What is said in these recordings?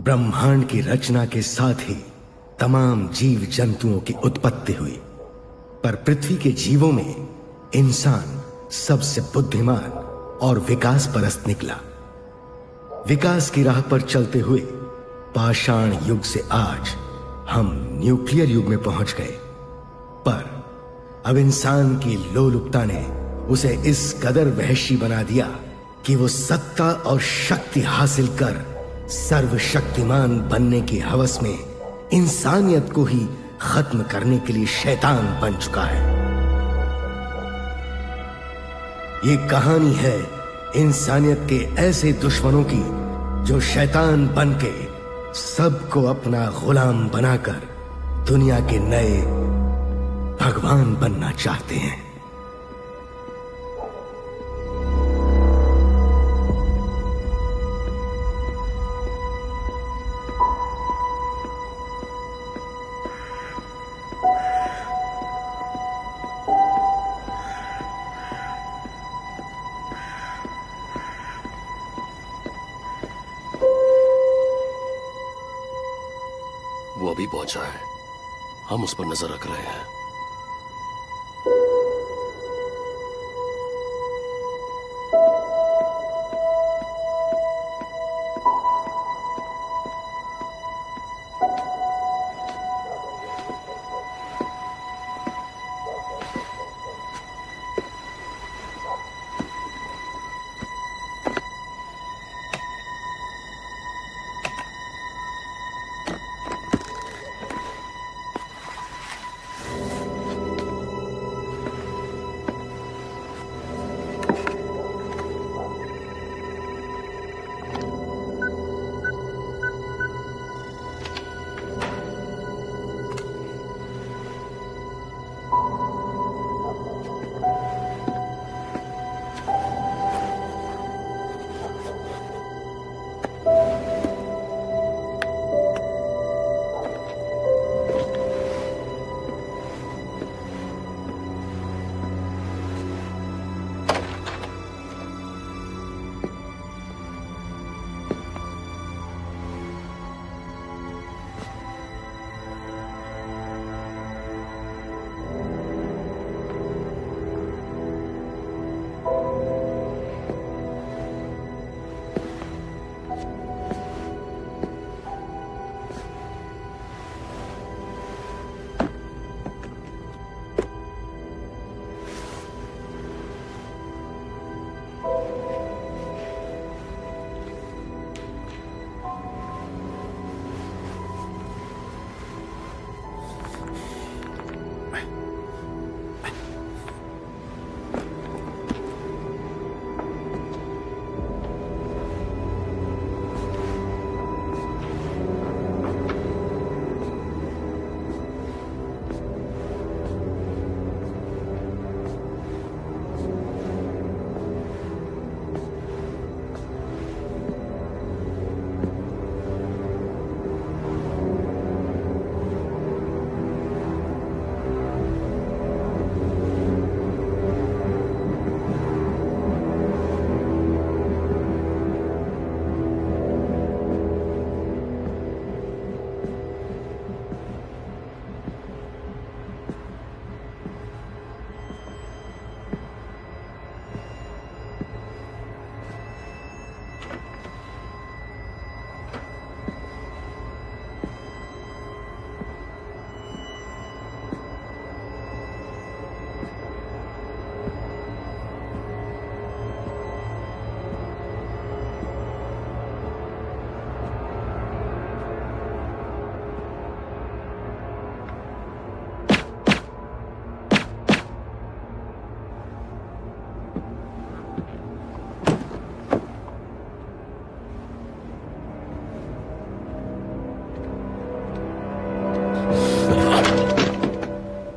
ब्रह्मांड की रचना के साथ ही तमाम जीव जंतुओं की उत्पत्ति हुई, पर पृथ्वी के जीवों में इंसान सबसे बुद्धिमान और विकास परस्त निकला। विकास की राह पर चलते हुए पाषाण युग से आज हम न्यूक्लियर युग में पहुंच गए, पर अब इंसान की लोलुपता ने उसे इस कदर वहशी बना दिया कि वो सत्ता और शक्ति हासिल कर सर्वशक्तिमान बनने की हवस में इंसानियत को ही खत्म करने के लिए शैतान बन चुका है। ये कहानी है इंसानियत के ऐसे दुश्मनों की जो शैतान बनके सबको अपना गुलाम बनाकर दुनिया के नए भगवान बनना चाहते हैं। वो अभी पहुंचा है, हम उस पर नजर रख रहे हैं।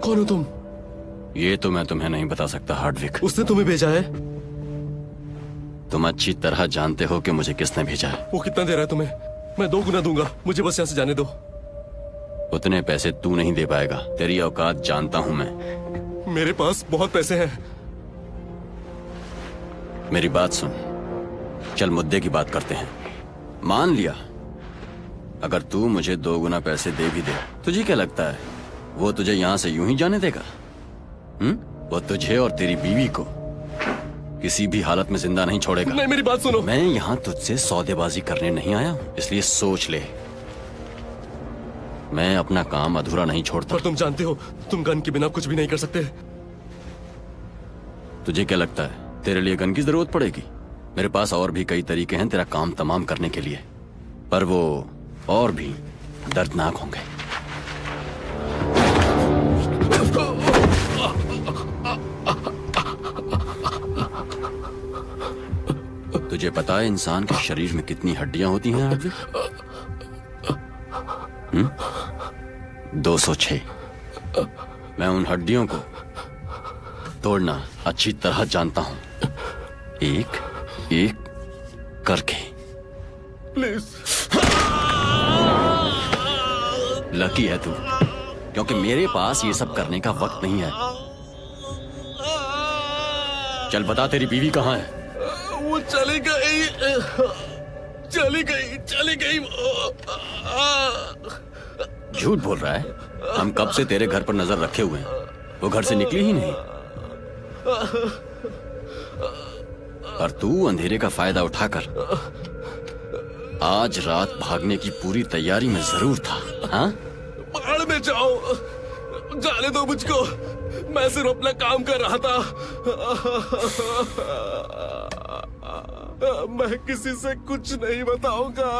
कौन हो तुम? ये तो मैं तुम्हें नहीं बता सकता हार्डविक। उसने तुम्हें भेजा है? तुम अच्छी तरह जानते हो कि मुझे किसने भेजा है। वो कितना दे रहा है तुम्हें? मैं 2 गुना दूंगा, मुझे बस यहाँ से जाने दो। उतने पैसे तू नहीं दे पाएगा, तेरी औकात जानता हूं मैं। मेरे पास बहुत पैसे हैं। मेरी बात सुन, चल मुद्दे की बात करते हैं। मान लिया अगर तू मुझे 2 गुना पैसे दे भी दे, तुझे क्या लगता है वो तुझे यहाँ से यूं ही जाने देगा? वो तुझे और तेरी बीवी को किसी भी हालत में जिंदा नहीं छोड़ेगा। नहीं, मेरी बात सुनो। मैं यहाँ तुझसे सौदेबाजी करने नहीं आया हूँ, इसलिए सोच ले, मैं अपना काम अधूरा नहीं छोड़ता। पर तुम जानते हो तुम गन के बिना कुछ भी नहीं कर सकते। तुझे क्या लगता है तेरे लिए गन की जरूरत पड़ेगी? मेरे पास और भी कई तरीके हैं तेरा काम तमाम करने के लिए, पर वो और भी दर्दनाक होंगे। तुझे पता है इंसान के शरीर में कितनी हड्डियां होती हैं आदमी? 206। मैं उन हड्डियों को तोड़ना अच्छी तरह जानता हूं, एक एक करके। प्लीज। लकी है तू, क्योंकि मेरे पास ये सब करने का वक्त नहीं है। चल बता, तेरी बीवी कहाँ है? वो चली गई, चली गई, चली गई। झूठ बोल रहा है। हम कब से तेरे घर पर नजर रखे हुए हैं, वो घर से निकली ही नहीं। और तू अंधेरे का फायदा उठाकर आज रात भागने की पूरी तैयारी में जरूर था। हाँ, पहाड़ में जाओ, जाने दो मुझको, मैं सिर्फ अपना काम कर रहा था। मैं किसी से कुछ नहीं बताऊंगा।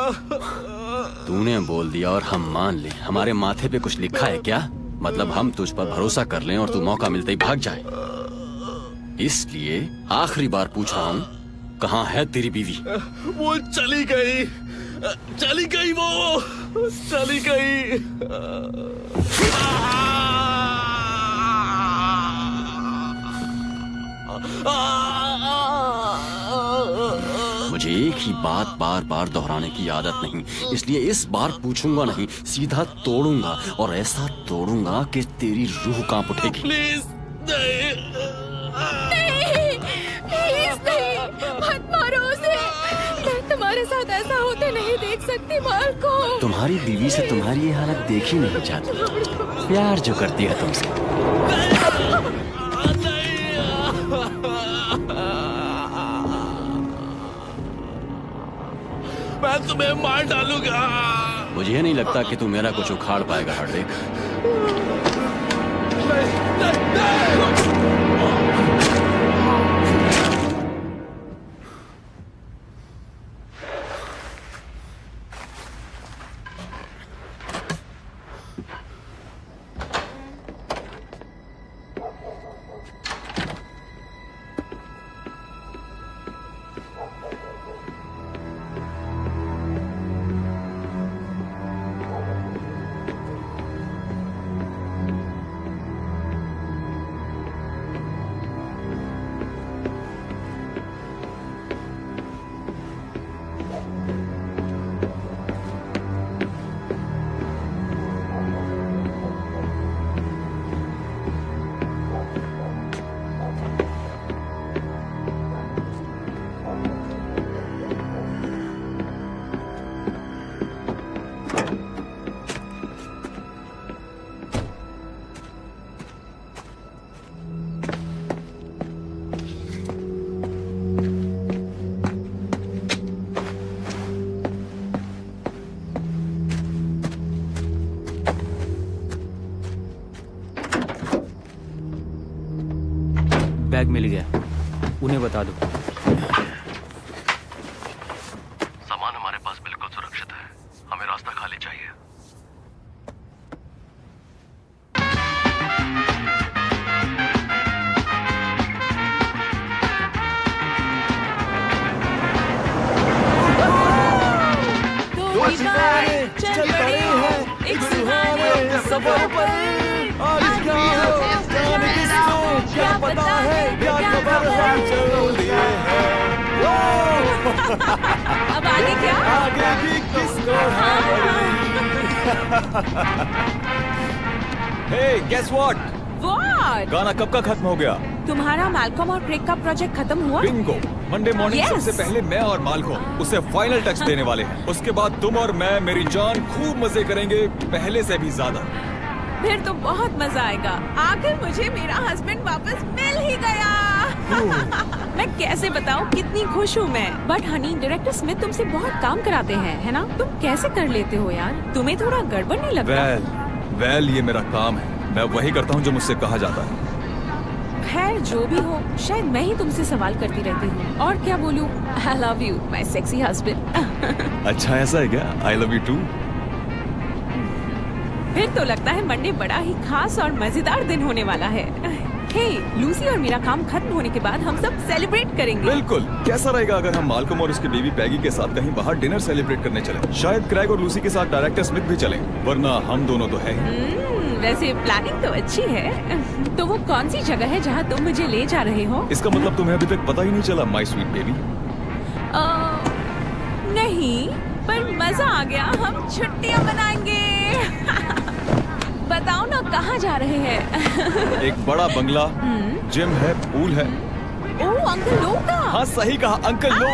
तूने बोल दिया और हम मान ले। हमारे माथे पे कुछ लिखा है क्या? मतलब हम तुझ पर भरोसा कर लें और तू मौका मिलते ही भाग जाए। इसलिए आखिरी बार पूछ रहा हूँ, कहाँ है तेरी बीवी? वो चली गई, चली गई, वो चली गई। मुझे एक ही बात बार बार दोहराने की आदत नहीं, इसलिए इस बार पूछूंगा नहीं, सीधा तोड़ूंगा और ऐसा तोड़ूंगा कि तेरी रूह कांप उठेगी। प्लीज नहीं, नहीं, प्लीज नहीं, मत मारो उसे। मैं तुम्हारे साथ ऐसा होते नहीं देख सकती मार्को। तुम्हारी बीवी से तुम्हारी ये हालत देखी नहीं जाती। प्यार जो करती है तुमसे। मैं तुम्हें मार डालूंगा। मुझे नहीं लगता कि तू मेरा कुछ उखाड़ पाएगा हार्दिक। बैग मिल गया, उन्हें बता दो। सामान हमारे पास बिल्कुल सुरक्षित है, हमें रास्ता खाली चाहिए। दो सितारे चल पड़े हैं एक सुहाने सफर पर। और क्या हो जाने किसको क्या पता है, क्या खबर है, चलो लिए हैं। अब आगे क्या? आगे भी किसको Hey, guess what? What? गाना कब का खत्म हो गया? तुम्हारा मैल्कॉम और क्रेग का प्रोजेक्ट खत्म हुआ? बिंगो। Monday morning Yes. सबसे पहले मैं और माल्को उसे फाइनल टच देने वाले हैं। उसके बाद तुम और मैं, मेरी जान, खूब मजे करेंगे, पहले से भी ज्यादा। फिर तो बहुत मजा आएगा। आखिर मुझे मेरा हस्बैंड वापस मिल ही गया। मैं कैसे बताऊं कितनी खुश हूँ मैं। बट हनी, डायरेक्टर स्मिथ तुमसे बहुत काम कराते हैं, है ना? तुम कैसे कर लेते हो यार? तुम्हें थोड़ा गड़बड़ नहीं लगता? वेल ये मेरा काम है, मैं वही करता हूँ जो मुझसे कहा जाता है। खैर जो भी हो, शायद मैं ही तुमसे सवाल करती रहती हूँ। और क्या बोलूं? I love you my sexy husband. अच्छा ऐसा है क्या? I love you too. फिर तो लगता है मंडे बड़ा ही खास और मजेदार दिन होने वाला है। हे, लूसी और मेरा काम खत्म होने के बाद हम सब सेलिब्रेट करेंगे। बिल्कुल। कैसा रहेगा अगर हम माल्कम और उसकी बीवी पैगी के साथ कहीं बाहर डिनर सेलिब्रेट करने चले? शायद क्रेग और लूसी के साथ डायरेक्टर स्मिथ भी चले, वरना हम दोनों तो है ही। वैसे प्लानिंग तो अच्छी है। तो वो कौन सी जगह है जहाँ तुम मुझे ले जा रहे हो? इसका मतलब तुम्हें अभी तक पता ही नहीं चला, माय स्वीट बेबी? नहीं, पर मजा आ गया। हम छुट्टियाँ मनाएंगे। बताओ ना कहाँ जा रहे हैं? एक बड़ा बंगला, जिम है, पूल है। ओह, अंकल लो का। हाँ सही कहा, अंकल लो।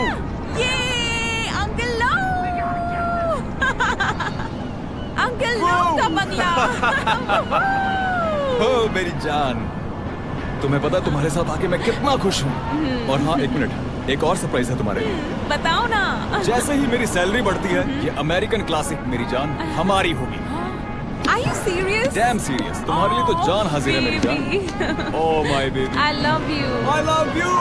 ये अंकल लो। अंकल लो का बंगला। हो मेरी जान, तुम्हें पता है तुम्हारे साथ आके मैं कितना खुश हूँ। और हाँ, एक मिनट, एक और सरप्राइज है तुम्हारे लिए। बताओ ना। जैसे ही मेरी सैलरी बढ़ती है, ये अमेरिकन क्लासिक मेरी जान हमारी होगी। Are you serious? Damn serious. तुम्हारे लिए तो जान हाजिर है मेरी जान। Oh my baby. I love you. I love you.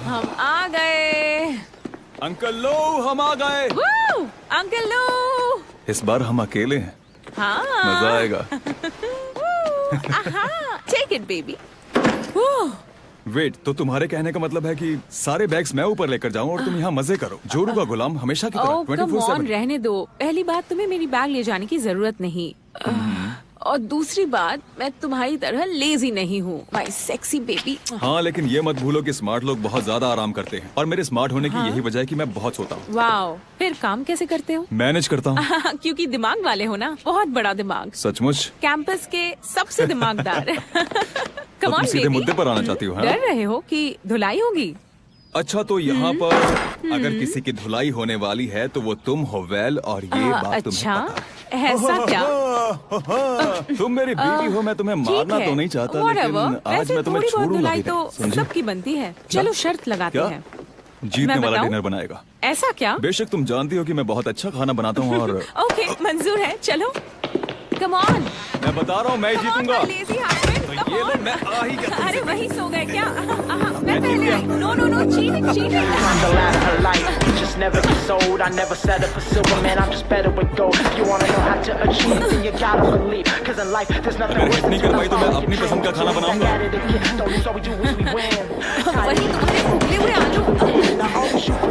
हम आ गए। अंकल लो, हम आ गए। अंकल लो। इस बार हम अकेले हैं। हाँ। मजा आएगा। Take it, baby. वेट, तो तुम्हारे कहने का मतलब है कि सारे बैग्स मैं ऊपर लेकर जाऊं और तुम यहाँ मजे करो, जोरू का गुलाम हमेशा की तरह 24/7। रहने दो। पहली बात, तुम्हें मेरी बैग ले जाने की जरूरत नहीं। और दूसरी बात, मैं तुम्हारी तरह लेजी नहीं हूँ, माय सेक्सी बेबी। हाँ, लेकिन ये मत भूलो कि स्मार्ट लोग बहुत ज्यादा आराम करते हैं और मेरे स्मार्ट होने की यही वजह है कि मैं बहुत सोता हूँ। वाओ, फिर काम कैसे करते हो? मैनेज करता हूँ। क्योंकि दिमाग वाले हो ना, बहुत बड़ा दिमाग। सचमुच? कैंपस के सबसे दिमागदार। तो तुम सीधे मुद्दे पर आना चाहती हो? डर रहे हो कि धुलाई होगी? अच्छा, तो यहाँ पर अगर किसी की धुलाई होने वाली है तो वो तुम हो। वेल, और ये बात अच्छा, तुम्हें पता है। ऐसा क्या? तुम मेरी बीवी हो, मैं तुम्हें मारना तो नहीं चाहता, लेकिन आज मैं तुम्हें छोड़ूंगा भी तो नहीं, समझे? सबकी बनती है। चलो शर्त लगाते क्या? हैं। जीतने मैं वाला बताऊं? डिनर बनाएगा। ऐसा क्या? बेशक तुम जानती हो कि मैं बहुत अच्छा खाना बनाता हूँ और ओके, मंजूर है, चलो। Come on. मैं बता रहा हूँ मैं जीतूंगा। तो ये लो, मैं आ ही गया। अरे वही सो गए क्या? मैं पहले आई। No no no, cheating cheating. The ladder of life just never gets old. I never settle for silver, man. I'm just better with gold. If you wanna know how to achieve, then you gotta believe. 'Cause in life, there's nothing अगर worse hit नहीं than कर पाई तो मैं अपनी पसंद का खाना बनाऊंगा। Don't lose, all we do is we win. वही तुम्हारे उबले हुए आलू।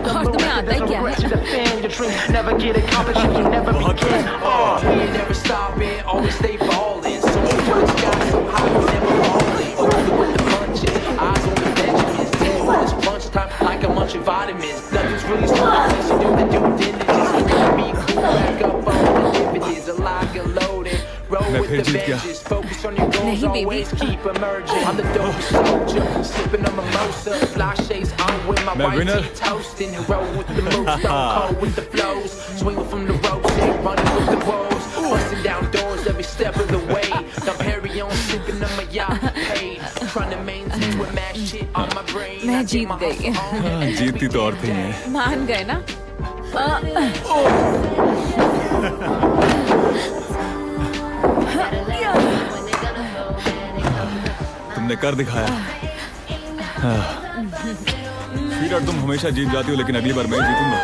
और तुम्हें आता ही क्या है? To defend your dream, never get accomplished, you can never begin. We ain't never stopping, always stay ballin'. So we touch skies so high, we never falling. Rolling with the punches, eyes on the Benjamins. Till when it's crunch time, like I'm munching vitamins. Nothing's really smart, so do the due diligence. Be cool, back up on the dividends. A lot of loading, roll with the benches. Focus on your goals, always keep emerging. I'm the dopest soldier, sipping on mimosa. Fly shades on with my white tee toasting. And roll with the moves, stone cold with the flows. Swinging from the ropes, and running with the wolves. Busting down doors every step of the way. Now Perry on sipping on my yacht. Hey, trying to maintain with mad shit on my brain. मैं जीत गई। जीतती तो और थी मैं। मान गए ना? तुमने कर दिखाया। फिर तुम हमेशा जीत जाती हो, लेकिन अगली बार मैं जीतूंगा।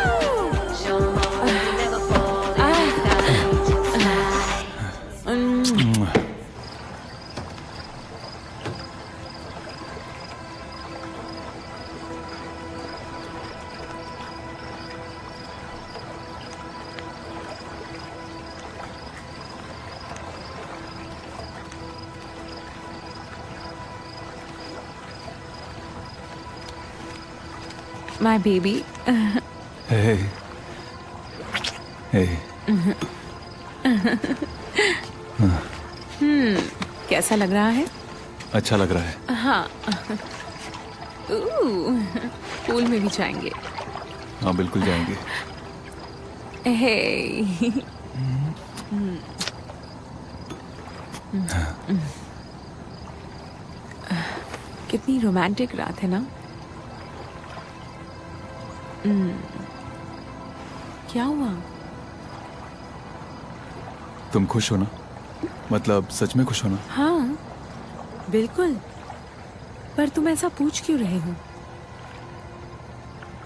My baby, हे हे कैसा लग रहा है? अच्छा लग रहा है। हाँ। पूल में भी जाएंगे। हाँ बिल्कुल जाएंगे। हे कितनी रोमांटिक रात है ना? क्या हुआ? तुम खुश हो ना? मतलब सच में खुश हो ना? हाँ बिल्कुल, पर तुम ऐसा पूछ क्यों रहे हो?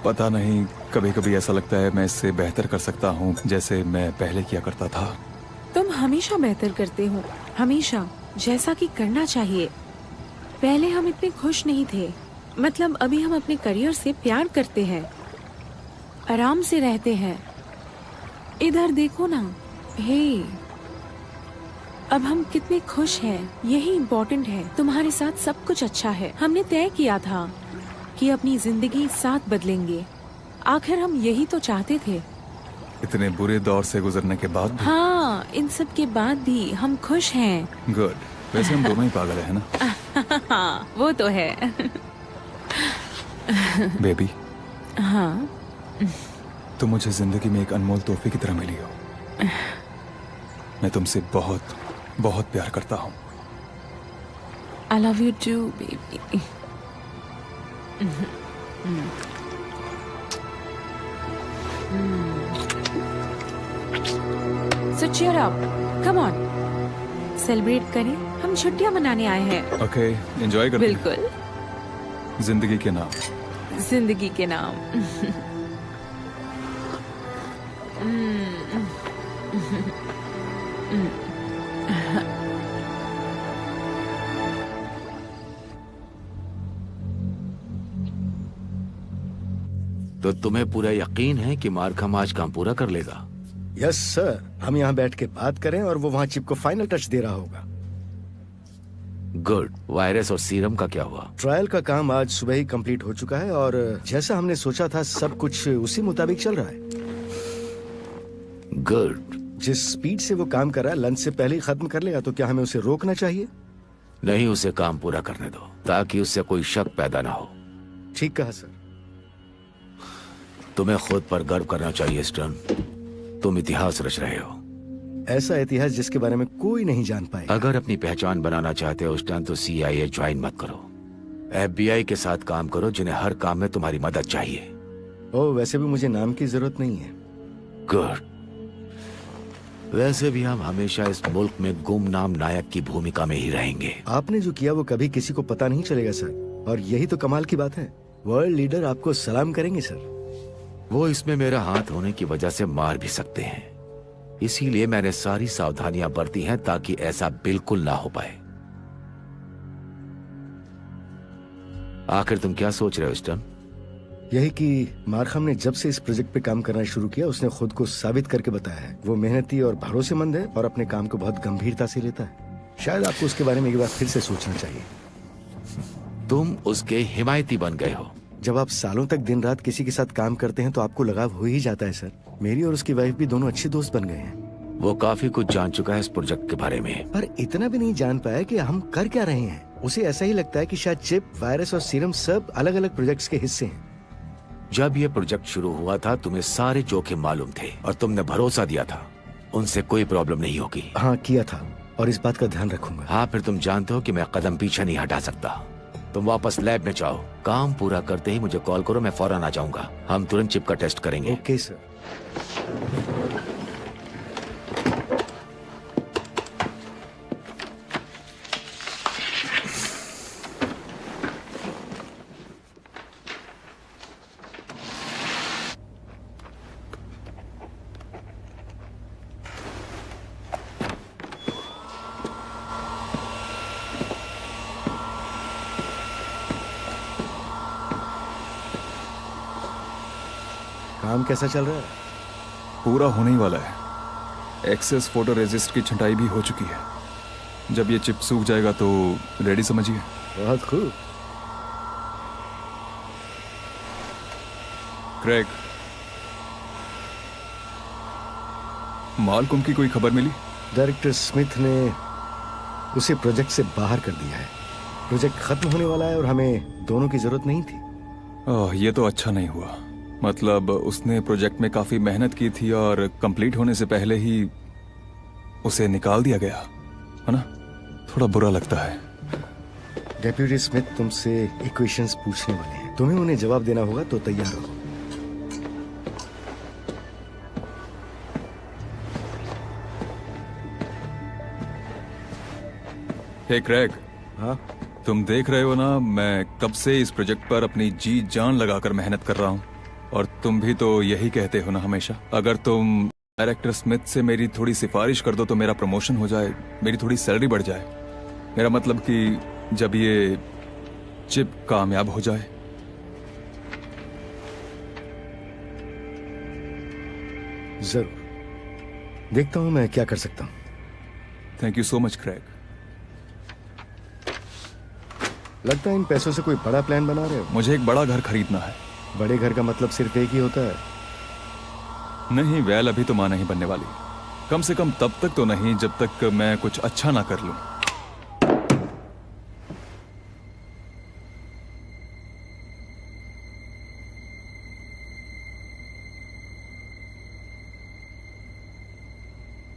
पता नहीं, कभी कभी ऐसा लगता है मैं इससे बेहतर कर सकता हूँ जैसे मैं पहले किया करता था। तुम हमेशा बेहतर करते हो, हमेशा, जैसा कि करना चाहिए। पहले हम इतने खुश नहीं थे, मतलब अभी हम अपने करियर से प्यार करते हैं, आराम से रहते हैं। इधर देखो ना, हे अब हम कितने खुश हैं, यही इम्पोर्टेंट है। तुम्हारे साथ सब कुछ अच्छा है। हमने तय किया था कि अपनी जिंदगी साथ बदलेंगे। आखिर हम यही तो चाहते थे। इतने बुरे दौर से गुजरने के बाद भी? हाँ, इन सब के बाद भी हम खुश हैं। गुड। वैसे हम दोनों ही पागल है ना? हाँ वो तो है। बेबी। हाँ तुम मुझे जिंदगी में एक अनमोल तोहफे की तरह मिली हो। मैं तुमसे बहुत बहुत प्यार करता हूँ। I love you too, baby. So cheer up. Come on. Celebrate करें। हम छुट्टियां मनाने आए हैं। ओके, एंजॉय करते हैं। बिल्कुल। जिंदगी के नाम। जिंदगी के नाम। तो तुम्हें पूरा यकीन है कि मार्कम आज काम पूरा कर लेगा? यस सर, हम यहाँ बैठ के बात करें और वो वहाँ चिप को फाइनल टच दे रहा होगा। गुड। वायरस और सीरम का क्या हुआ? ट्रायल का काम आज सुबह ही कंप्लीट हो चुका है और जैसा हमने सोचा था सब कुछ उसी मुताबिक चल रहा है। गुड। जिस स्पीड से वो काम कर रहा है, लंच से पहले ही खत्म कर लेगा, तो क्या हमें उसे रोकना चाहिए? नहीं, उसे काम पूरा करने दो ताकि उससे कोई शक पैदा ना हो। ठीक कहा सर। तुम्हें खुद पर गर्व करना चाहिए स्टर्न। तुम इतिहास रच रहे हो। ऐसा इतिहास जिसके बारे में कोई नहीं जान पाए। अगर अपनी पहचान बनाना चाहते हो स्टर्न तो CIA ज्वाइन मत करो। FBI के साथ काम करो जिन्हें हर काम में तुम्हारी मदद चाहिए। ओह, वैसे भी मुझे नाम की जरूरत नहीं है। गुड। वैसे भी हम हमेशा इस मुल्क में गुमनाम नायक की भूमिका में ही रहेंगे। आपने जो किया वो कभी किसी को पता नहीं चलेगा सर, और यही तो कमाल की बात है। वर्ल्ड लीडर आपको सलाम करेंगे सर। वो इसमें मेरा हाथ होने की वजह से मार भी सकते हैं, इसीलिए मैंने सारी सावधानियां बरती हैं ताकि ऐसा बिल्कुल ना हो पाए। आखिर तुम क्या सोच रहे हो स्टर्न? यही कि मार्कम ने जब से इस प्रोजेक्ट पे काम करना शुरू किया उसने खुद को साबित करके बताया है। वो मेहनती और भरोसेमंद है और अपने काम को बहुत गंभीरता से लेता है। शायद आपको उसके बारे में एक बार फिर से सोचना चाहिए। तुम उसके हिमायती बन गए हो। जब आप सालों तक दिन रात किसी के साथ काम करते हैं तो आपको लगाव हो ही जाता है सर। मेरी और उसकी वाइफ भी दोनों अच्छे दोस्त बन गए हैं। वो काफी कुछ जान चुका है इस प्रोजेक्ट के बारे में, पर इतना भी नहीं जान पाया कि हम कर क्या रहे हैं। उसे ऐसा ही लगता है कि शायद चिप, वायरस और सीरम सब अलग अलग प्रोजेक्ट्स के हिस्से हैं। जब ये प्रोजेक्ट शुरू हुआ था तुम्हें सारे जोखिम मालूम थे और तुमने भरोसा दिया था उनसे कोई प्रॉब्लम नहीं होगी। हाँ किया था और इस बात का ध्यान रखूंगा। हाँ, फिर तुम जानते हो कि मैं कदम पीछे नहीं हटा सकता। तुम वापस लैब में जाओ, काम पूरा करते ही मुझे कॉल करो, मैं फौरन आ जाऊंगा। हम तुरंत चिप का टेस्ट करेंगे। Okay sir. काम कैसा चल रहा है? पूरा होने ही वाला है। एक्सेस फोटो रेजिस्ट की छंटाई भी हो चुकी है। जब ये चिप सूख जाएगा तो रेडी समझिए। बहुत खूब। क्रेग, मालकम की कोई खबर मिली? डायरेक्टर स्मिथ ने उसे प्रोजेक्ट से बाहर कर दिया है। प्रोजेक्ट खत्म होने वाला है और हमें दोनों की जरूरत नहीं थी। ओह, ये तो अच्छा नहीं हुआ। मतलब उसने प्रोजेक्ट में काफी मेहनत की थी और कंप्लीट होने से पहले ही उसे निकाल दिया गया, है ना? थोड़ा बुरा लगता है। डेप्यूटी स्मिथ तुमसे इक्वेशंस पूछने वाले हैं, तुम्हें उन्हें जवाब देना होगा, तो तैयार रहो। हे क्रैग, हाँ? तुम देख रहे हो ना, मैं कब से इस प्रोजेक्ट पर अपनी जी जान लगाकर मेहनत कर रहा हूँ। और तुम भी तो यही कहते हो ना हमेशा। अगर तुम डायरेक्टर स्मिथ से मेरी थोड़ी सिफारिश कर दो तो मेरा प्रमोशन हो जाए, मेरी थोड़ी सैलरी बढ़ जाए। मेरा मतलब कि जब ये चिप कामयाब हो जाए। जरूर, देखता हूं मैं क्या कर सकता हूं। Thank you so much Craig. लगता है इन पैसों से कोई बड़ा प्लान बना रहे हो। मुझे एक बड़ा घर खरीदना है। बड़े घर का मतलब सिर्फ एक ही होता है। नहीं, वेल अभी तो मां नहीं बनने वाली। कम से कम तब तक तो नहीं जब तक मैं कुछ अच्छा ना कर लूं।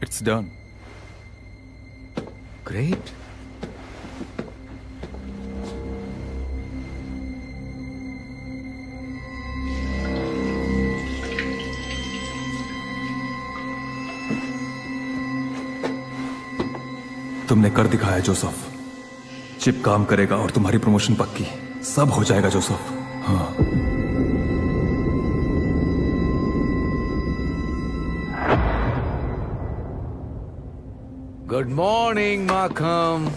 It's done. ग्रेट। तुमने कर दिखाया जोसेफ। चिप काम करेगा और तुम्हारी प्रमोशन पक्की। सब हो जाएगा जोसेफ। हाँ। गुड मॉर्निंग माखम।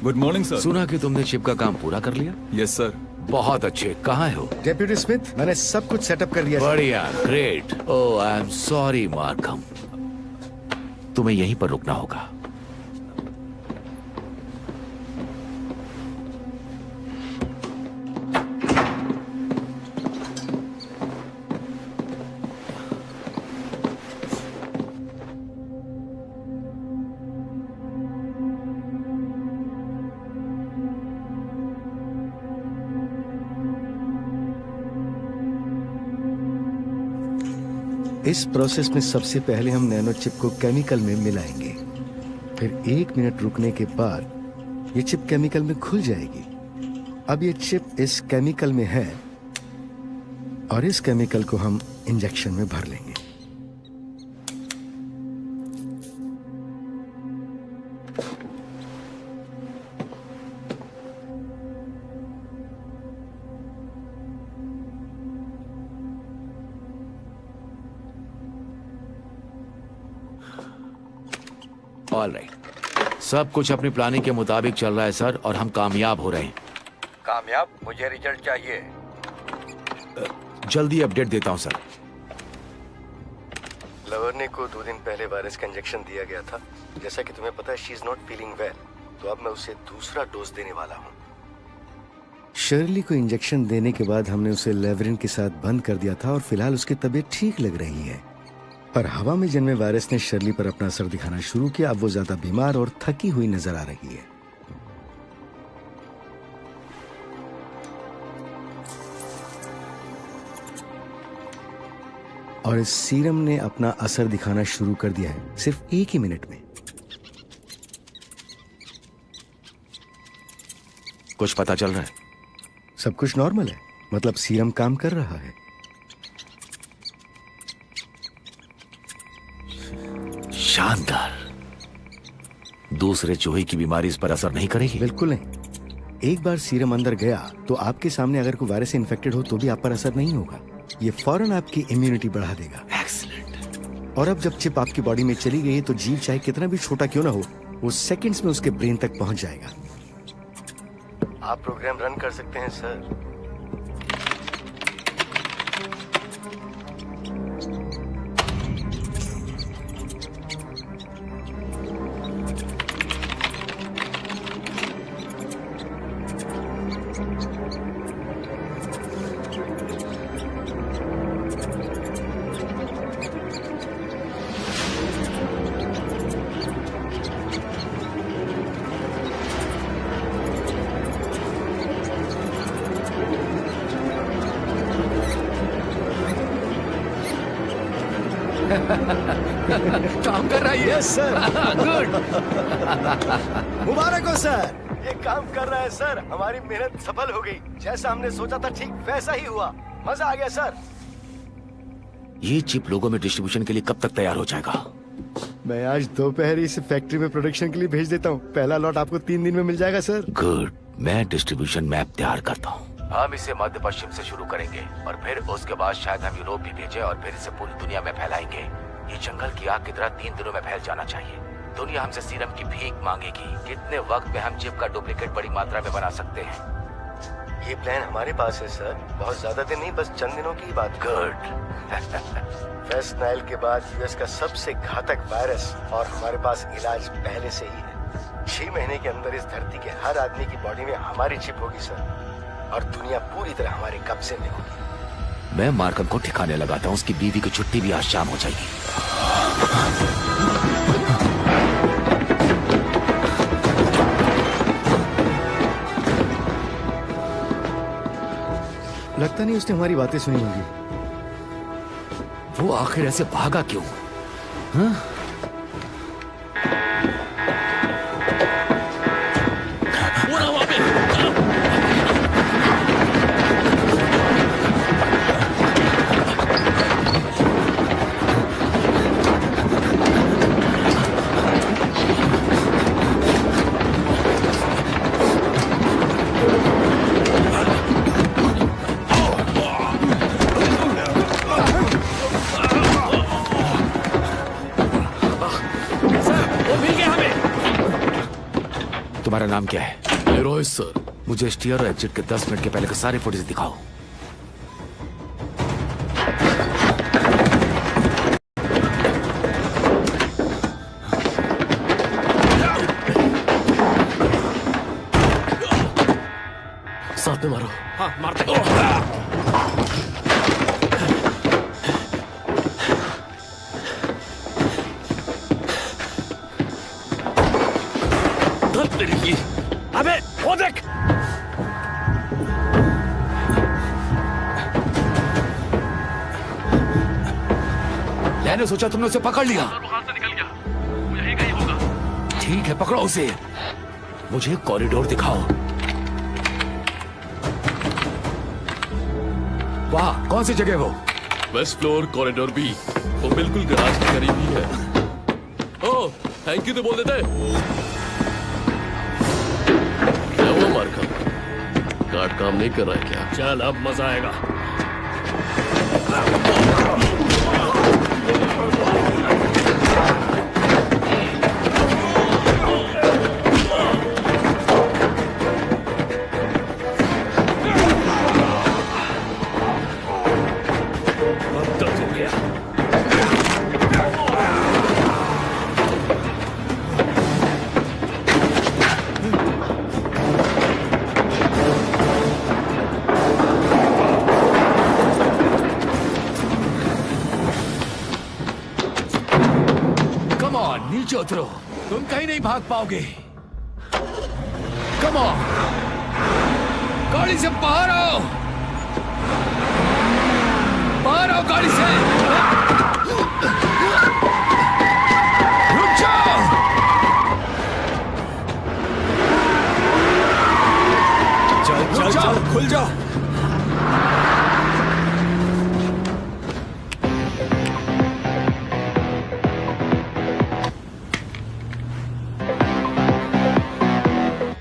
Good morning sir. सुना कि तुमने चिप का काम पूरा कर लिया। Yes sir. बहुत अच्छे। कहाँ हो? डेप्यूटी स्मिथ, मैंने सब कुछ सेटअप कर लिया। बढ़िया, great. Oh, I am sorry Markham, तुम्हें यहीं पर रुकना होगा। इस प्रोसेस में सबसे पहले हम नैनो चिप को केमिकल में मिलाएंगे। फिर 1 मिनट रुकने के बाद ये चिप केमिकल में घुल जाएगी। अब ये चिप इस केमिकल में है और इस केमिकल को हम इंजेक्शन में भर लेंगे। ऑलराइट, सब कुछ अपनी प्लानिंग के मुताबिक चल रहा है सर, और हम कामयाब हो रहे हैं। कामयाब? मुझे रिजल्ट चाहिए। जल्दी अपडेट देता हूं सर। लवर्ने को 2 दिन पहले वायरस का इंजेक्शन दिया गया था। जैसा कि तुम्हें पता है, she is not feeling well, तो अब मैं उसे दूसरा डोज देने वाला हूँ। शर्ली को इंजेक्शन देने के बाद हमने उसे लेवरिन के साथ बंद कर दिया था और फिलहाल उसकी तबीयत ठीक लग रही है। पर हवा में जन्मे वायरस ने शर्ली पर अपना असर दिखाना शुरू किया। अब वो ज्यादा बीमार और थकी हुई नजर आ रही है। और इस सीरम ने अपना असर दिखाना शुरू कर दिया है, सिर्फ 1 ही मिनट में। कुछ पता चल रहा है? सब कुछ नॉर्मल है, मतलब सीरम काम कर रहा है। शानदार। दूसरे चूहे की बीमारी इस पर असर नहीं करेगी? बिल्कुल नहीं। एक बार सीरम अंदर गया तो आपके सामने अगर कोई वायरस से इन्फेक्टेड हो तो भी आप पर असर नहीं होगा। ये फौरन आपकी इम्यूनिटी बढ़ा देगा। एक्सीलेंट। और अब जब चिप आपकी बॉडी में चली गई तो जीव चाहे कितना भी छोटा क्यों ना हो, वो सेकंड्स में उसके ब्रेन तक पहुंच जाएगा। आप प्रोग्राम रन कर सकते हैं सर। काम कर रहा है ये सर। गुड। मुबारक हो सर, ये काम कर रहा है सर। हमारी मेहनत सफल हो गई, जैसा हमने सोचा था ठीक वैसा ही हुआ। मजा आ गया सर। ये चिप लोगों में डिस्ट्रीब्यूशन के लिए कब तक तैयार हो जाएगा? मैं आज दोपहर इसे फैक्ट्री में प्रोडक्शन के लिए भेज देता हूँ। पहला लॉट आपको 3 दिन में मिल जाएगा सर। गुड, मैं डिस्ट्रीब्यूशन मैप तैयार करता हूँ। हम इसे मध्य पश्चिम से शुरू करेंगे और फिर उसके बाद शायद हम यूरोप भी भेजें और फिर इसे पूरी दुनिया में फैलाएंगे। ये जंगल की आग की तरह 3 दिनों में फैल जाना चाहिए। दुनिया हमसे सीरम की भीख मांगेगी। कितने वक्त में हम चिप का डुप्लीकेट बड़ी मात्रा में बना सकते हैं? ये प्लान हमारे पास है सर। बहुत ज्यादा दिन नहीं, बस चंद दिनों की बात। गुड। वेस्ट नाइल के बाद यूएस का सबसे घातक वायरस, और हमारे पास इलाज पहले से ही है। 6 महीने के अंदर इस धरती के हर आदमी की बॉडी में हमारी चिप होगी सर, और दुनिया पूरी तरह हमारे कब्जे में होगी। मैं मार्कम को ठिकाने लगाता हूँ। उसकी बीवी की छुट्टी भी आज शाम हो जाएगी। लगता नहीं उसने हमारी बातें सुनी होंगी। वो आखिर ऐसे भागा क्यों? हाँ? तुम्हारा नाम क्या है? रोहित सर। मुझे स्टीयर और एग्जिट के 10 मिनट के पहले के सारे फुटेज दिखाओ। साथ में मारो। हाँ, मारते। अबे वो देख। मैंने सोचा तुमने उसे पकड़ लिया। वो हाथ से निकल गया, वो यहीं कहीं होगा। ठीक है, पकड़ो उसे। मुझे कॉरिडोर दिखाओ। वाह, कौन सी जगह वो? West floor corridor B. वो बिल्कुल गराज के करीब ही है। ओह, थैंक यू तो बोल देते। कार्ड काम नहीं कर रहा है क्या? चल अब मजा आएगा। अब हो गया। नीचे उतरो, तुम कहीं नहीं भाग पाओगे। कम ऑन, गाड़ी से बाहर आओ, बाहर आओ गाड़ी से। रुक जाओ। चल चल चल, खुल जा।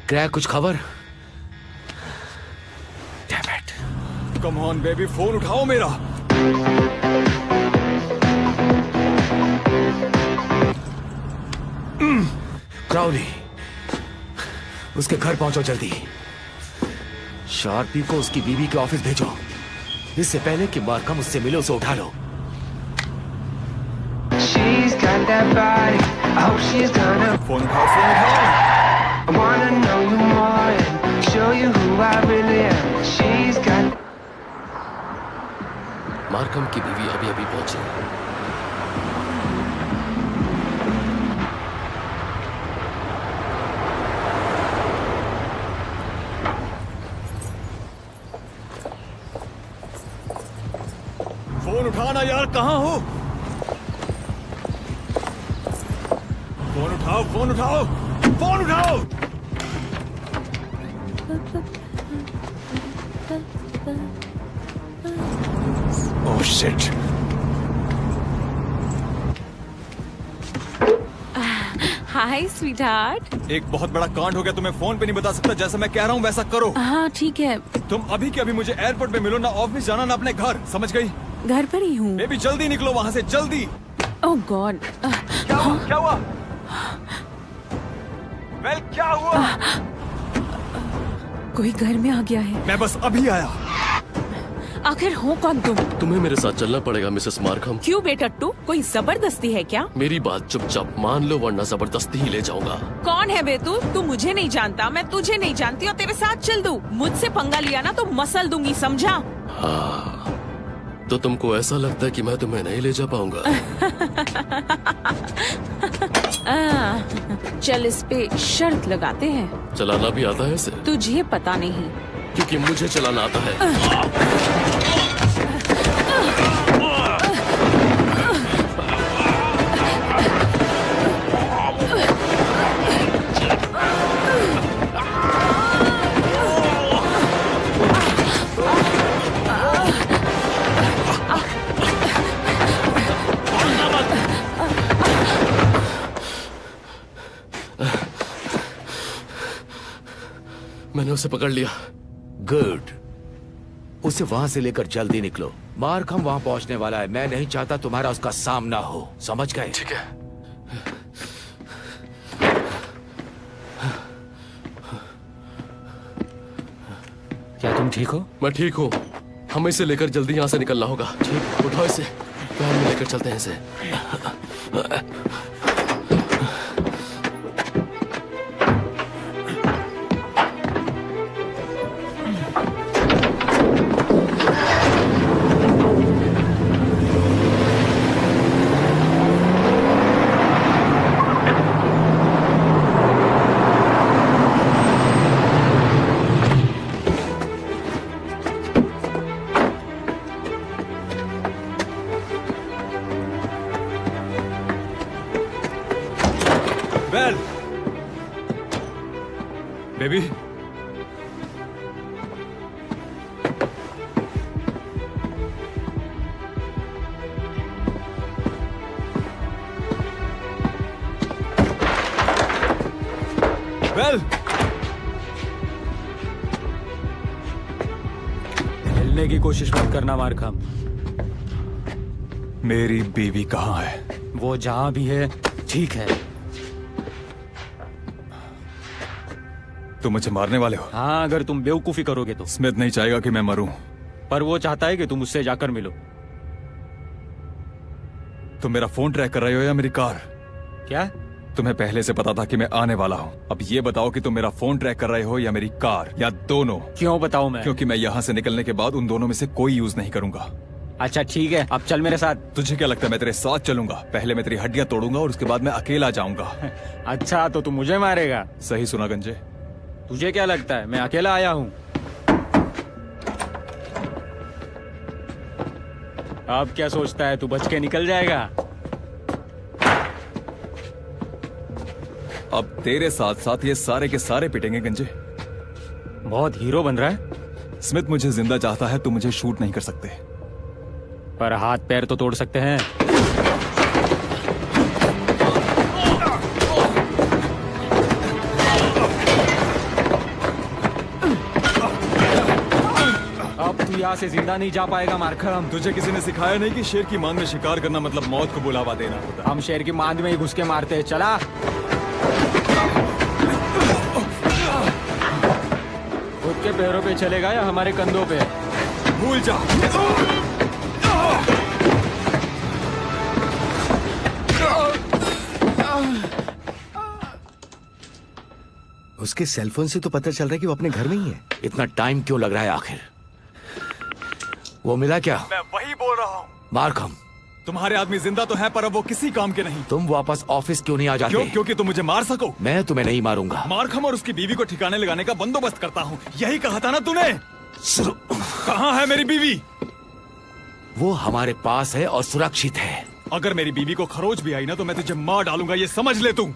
क्रैक, कुछ खबर? Damn it. Come on baby, phone उठाओ मेरा। क्राउली, उसके घर पहुंचो जल्दी। शार्पी को उसकी बीवी के ऑफिस भेजो, इससे पहले कि मार्कम उससे मिले उसे उठा लो। फोन उठाओ, फोन उठाओ। I wanna know you more and show you who I really am. She's got. Markham की बीवी अभी अभी पहुंची। फोन उठाना यार, कहाँ हो? उठाओ, फोन उठाओ, फोन उठाओ। Oh shit. Hi sweetheart. एक बहुत बड़ा कांड हो गया, तुम्हें फोन पे नहीं बता सकता। जैसा मैं कह रहा हूँ वैसा करो। हाँ ठीक है। तुम अभी के अभी मुझे एयरपोर्ट पे मिलो, ना ऑफिस जाना ना अपने घर, समझ गई? घर पर ही हूँ। बेबी जल्दी निकलो वहाँ से, जल्दी। ओह गॉड। क्या हुआ? क्या हुआ? वेल क्या हुआ? कोई घर में आ गया है। मैं बस अभी आया। आखिर हो कौन तुम? तुम्हें मेरे साथ चलना पड़ेगा मिसेस मार्कहम। क्यों बेटट्टू, कोई जबरदस्ती है क्या? मेरी बात चुपचाप मान लो वरना जबरदस्ती ही ले जाऊंगा। कौन है बे तू मुझे नहीं जानता, मैं तुझे नहीं जानती और तेरे साथ चल दूं। मुझसे पंगा लिया ना तो मसल दूंगी, समझा? हाँ, तो तुमको ऐसा लगता है कि मैं तुम्हें नहीं ले जा पाऊंगा? चल इस पे शर्त लगाते हैं। चलाना भी आता है इसे? तुझे पता नहीं, क्योंकि मुझे चलाना आता है। मैंने उसे पकड़ लिया। गुड। उसे वहां से लेकर जल्दी निकलो। मार्कहम वहां पहुंचने वाला है। मैं नहीं चाहता तुम्हारा उसका सामना हो, समझ गए? ठीक है। क्या तुम ठीक हो? मैं ठीक हूँ। हमें इसे लेकर जल्दी यहाँ से निकलना होगा। ठीक, उठाओ इसे, वैन में लेकर चलते हैं इसे। बेबी वेल हिलने की कोशिश मत करना मार्कहम। मेरी बीवी कहाँ है? वो जहां भी है ठीक है। तुम मुझे मारने वाले हो? हाँ, अगर तुम बेवकूफी करोगे तो। स्मिथ नहीं चाहेगा कि मैं मरूं। पर वो चाहता है कि तुम उससे जाकर मिलो। तुम मेरा फोन ट्रैक कर रहे हो या मेरी कार? क्या? तुम्हें पहले से पता था कि मैं आने वाला हूँ। अब ये बताओ कि तुम मेरा फोन ट्रैक कर रहे हो या मेरी कार, या दोनों? क्यों बताऊं मैं? क्योंकि मैं यहाँ से निकलने के बाद उन दोनों में से कोई यूज नहीं करूंगा। अच्छा ठीक है, अब चल मेरे साथ। तुझे क्या लगता है मैं तेरे साथ चलूंगा? पहले मैं तेरी हड्डियां तोड़ूंगा और उसके बाद मैं अकेला जाऊंगा। अच्छा, तो तू मुझे मारेगा? सही सुना गंजे। तुझे क्या लगता है मैं अकेला आया हूँ? अब क्या सोचता है तू बच के निकल जाएगा? अब तेरे साथ साथ ये सारे के सारे पिटेंगे गंजे। बहुत हीरो बन रहा है। स्मिथ मुझे जिंदा चाहता है, तुम मुझे शूट नहीं कर सकते। पर हाथ पैर तो तोड़ सकते हैं। अब तू यहाँ से जिंदा नहीं जा पाएगा मार्कहम। तुझे किसी ने सिखाया नहीं कि शेर की मांग में शिकार करना मतलब मौत को बुलावा देना होता? हम शेर की मांद में ही घुस के मारते हैं। चला, खुद के पैरों पे चलेगा या हमारे कंधों पे? भूल जा। उसके सेलफोन से तो पता चल रहा है कि वो अपने घर में ही है। इतना टाइम क्यों लग रहा है आखिर? वो मिला क्या? मैं वही बोल रहा हूँ। मार्कहम, तुम्हारे आदमी जिंदा तो है पर अब वो किसी काम के नहीं। तुम वापस ऑफिस क्यों नहीं आ जाते? क्योंकि तुम मुझे मार सको। मैं तुम्हें नहीं मारूंगा। मार्कहम और उसकी बीवी को ठिकाने लगाने का बंदोबस्त करता हूँ, यही कहा था ना तूने? कहाँ है मेरी बीवी? वो हमारे पास है और सुरक्षित है। अगर मेरी बीवी को खरोच भी आई ना तो मैं तुझे मार डालूंगा, ये समझ ले तू।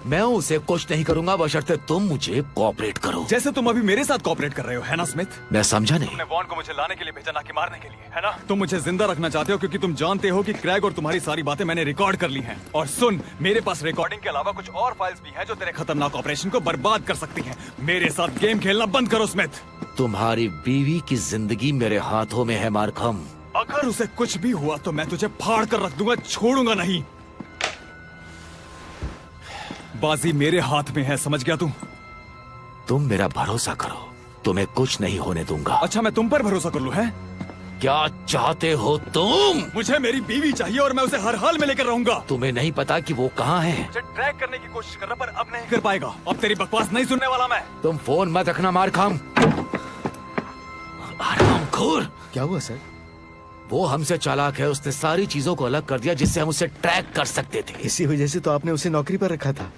मैं उसे कुछ नहीं करूंगा बशर्ते तुम मुझे कोऑपरेट करो। जैसे तुम अभी मेरे साथ कोऑपरेट कर रहे हो, है ना स्मिथ? मैं समझा नहीं। तुमने वॉन को मुझे लाने के लिए भेजा, ना कि मारने के लिए, है ना? तुम मुझे जिंदा रखना चाहते हो क्योंकि तुम जानते हो कि क्रैग और तुम्हारी सारी बातें मैंने रिकॉर्ड कर ली हैं। और सुन, मेरे पास रिकॉर्डिंग के अलावा कुछ और फाइल्स भी हैं जो तेरे खतरनाक ऑपरेशन को बर्बाद कर सकती हैं। मेरे साथ गेम खेलना बंद करो स्मिथ। तुम्हारी बीवी की जिंदगी मेरे हाथों में है मार्कम। अगर उसे कुछ भी हुआ तो मैं तुझे फाड़ कर रख दूंगा, छोड़ूंगा नहीं। बाजी मेरे हाथ में है, समझ गया तुम मेरा भरोसा करो, तुम्हें कुछ नहीं होने दूंगा। अच्छा, मैं तुम पर भरोसा कर लूं, है? क्या चाहते हो तुम? मुझे मेरी बीवी चाहिए और मैं उसे हर हाल में लेकर रहूंगा। तुम्हें नहीं पता कि वो कहाँ है? मुझे ट्रैक करने की कोशिश कर रहा, पर अब नहीं कर पाएगा। अब तेरी बकवास नहीं सुनने वाला मैं। तुम फोन मत रखना मार्कम। हरामखोर। क्या हुआ सर? वो हमसे चालाक है, उसने सारी चीजों को अलग कर दिया जिससे हम उसे ट्रैक कर सकते थे। इसी वजह से तो आपने उसे नौकरी पर रखा था।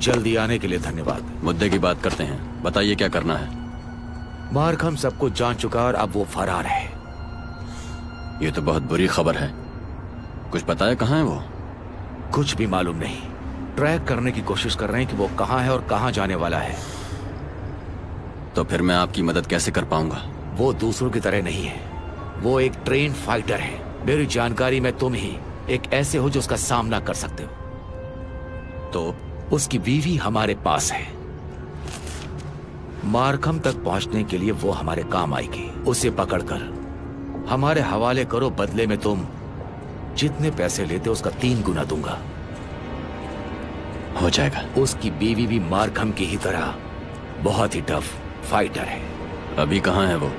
जल्दी आने के लिए धन्यवाद। मुद्दे की बात करते हैं, बताइए क्या करना है। मार्कम सब कुछ जान चुका और अब वो फरार है। ये तो बहुत बुरी खबर है। कुछ पता है कहाँ है वो? कुछ भी मालूम नहीं। ट्रैक करने की कोशिश कर रहे हैं कि वो कहाँ है और कहाँ जाने वाला है। तो फिर मैं आपकी मदद कैसे कर पाऊंगा? वो दूसरों की तरह नहीं है, वो एक ट्रेन फाइटर है। मेरी जानकारी में तुम ही एक ऐसे हो जो उसका सामना कर सकते हो। तो उसकी बीवी हमारे पास है। मार्कम तक पहुंचने के लिए वो हमारे काम आएगी। उसे पकड़कर हमारे हवाले करो, बदले में तुम जितने पैसे लेते उसका 3 गुना दूंगा। हो जाएगा। उसकी बीवी भी मार्कम की ही तरह बहुत ही टफ फाइटर है। अभी कहाँ है वो?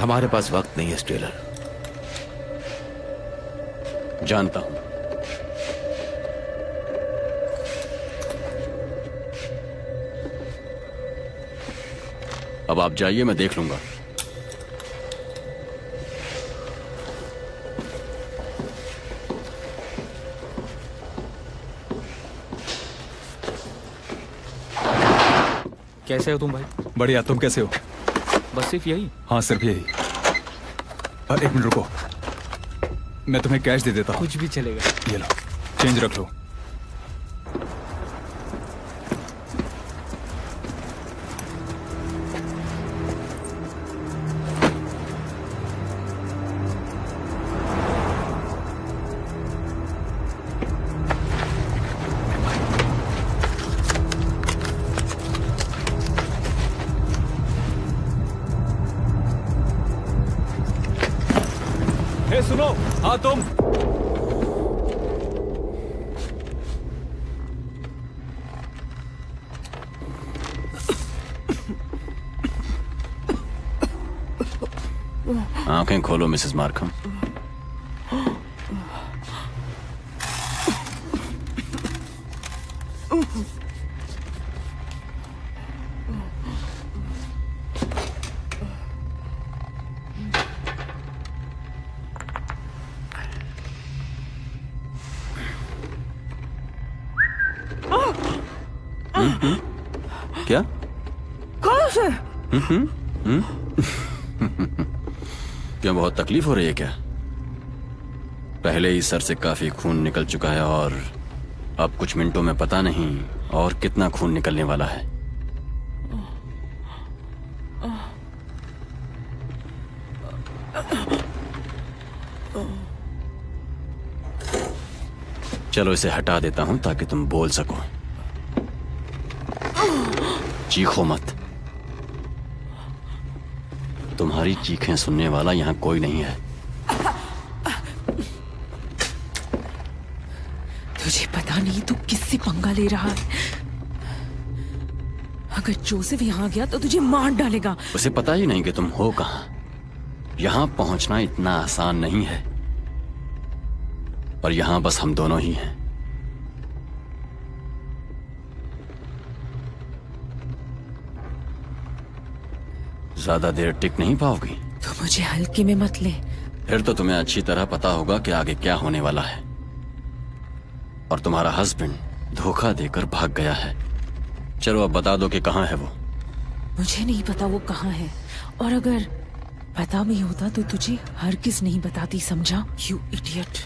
हमारे पास वक्त नहीं है स्टेलर। जानता हूं। अब आप जाइए, मैं देख लूंगा। कैसे हो तुम भाई? बढ़िया, तुम कैसे हो? बस सिर्फ यही? हाँ सिर्फ यही। 1 मिनट रुको, मैं तुम्हें कैश दे देता हूँ। कुछ भी चलेगा। ये लो, चेंज रख लो। सुनो, हाँ तुम। आंखें खोलो मिसेस मार्कम। क्या? कौन से? क्या बहुत तकलीफ हो रही है क्या? पहले ही सर से काफी खून निकल चुका है और अब कुछ मिनटों में पता नहीं और कितना खून निकलने वाला है। चलो इसे हटा देता हूं ताकि तुम बोल सको। चीखो मत। तुम्हारी चीखें सुनने वाला यहां कोई नहीं है। तुझे पता नहीं तू किससे पंगा ले रहा है। अगर जोसेफ यहाँ गया तो तुझे मार डालेगा। उसे पता ही नहीं कि तुम हो कहाँ। यहाँ पहुंचना इतना आसान नहीं है, और यहाँ बस हम दोनों ही हैं। ज्यादा देर टिक नहीं पाओगी। तो मुझे हल्के में मत ले। फिर तो तुम्हें अच्छी तरह पता होगा कि आगे क्या होने वाला है, और तुम्हारा हस्बैंड धोखा देकर भाग गया है। चलो अब बता दो कि कहाँ है वो। मुझे नहीं पता वो कहाँ है, और अगर पता भी होता तो तुझे हरगिज नहीं बताती, समझा? You idiot.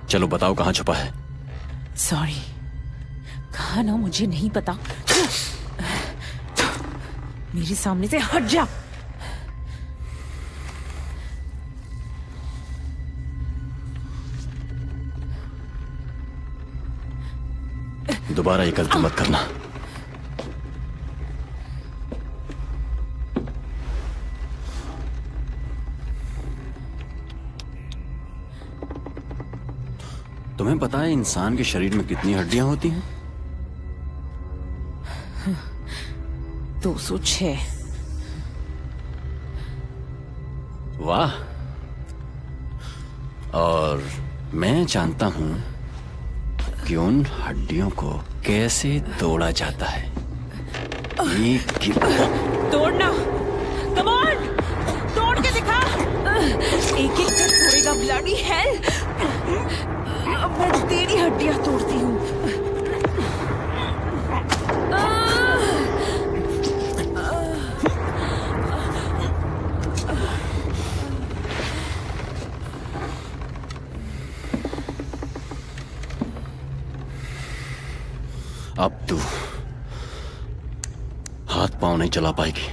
चलो बताओ कहाँ छुपा है। सॉरी, कहा ना मुझे नहीं पता। मेरे सामने से हट जा। दोबारा ये गलती मत करना। तुम्हें पता है इंसान के शरीर में कितनी हड्डियां होती हैं? 206। वाह। और मैं जानता हूं कि उन हड्डियों को कैसे तोड़ा जाता है। तोड़ना, कम ऑन, तोड़ के दिखा। एक एक कर तोड़ेगा, ब्लडी हेल। अब मैं तेरी हड्डियां तोड़ती हूँ। अब तू हाथ पांव नहीं चला पाएगी।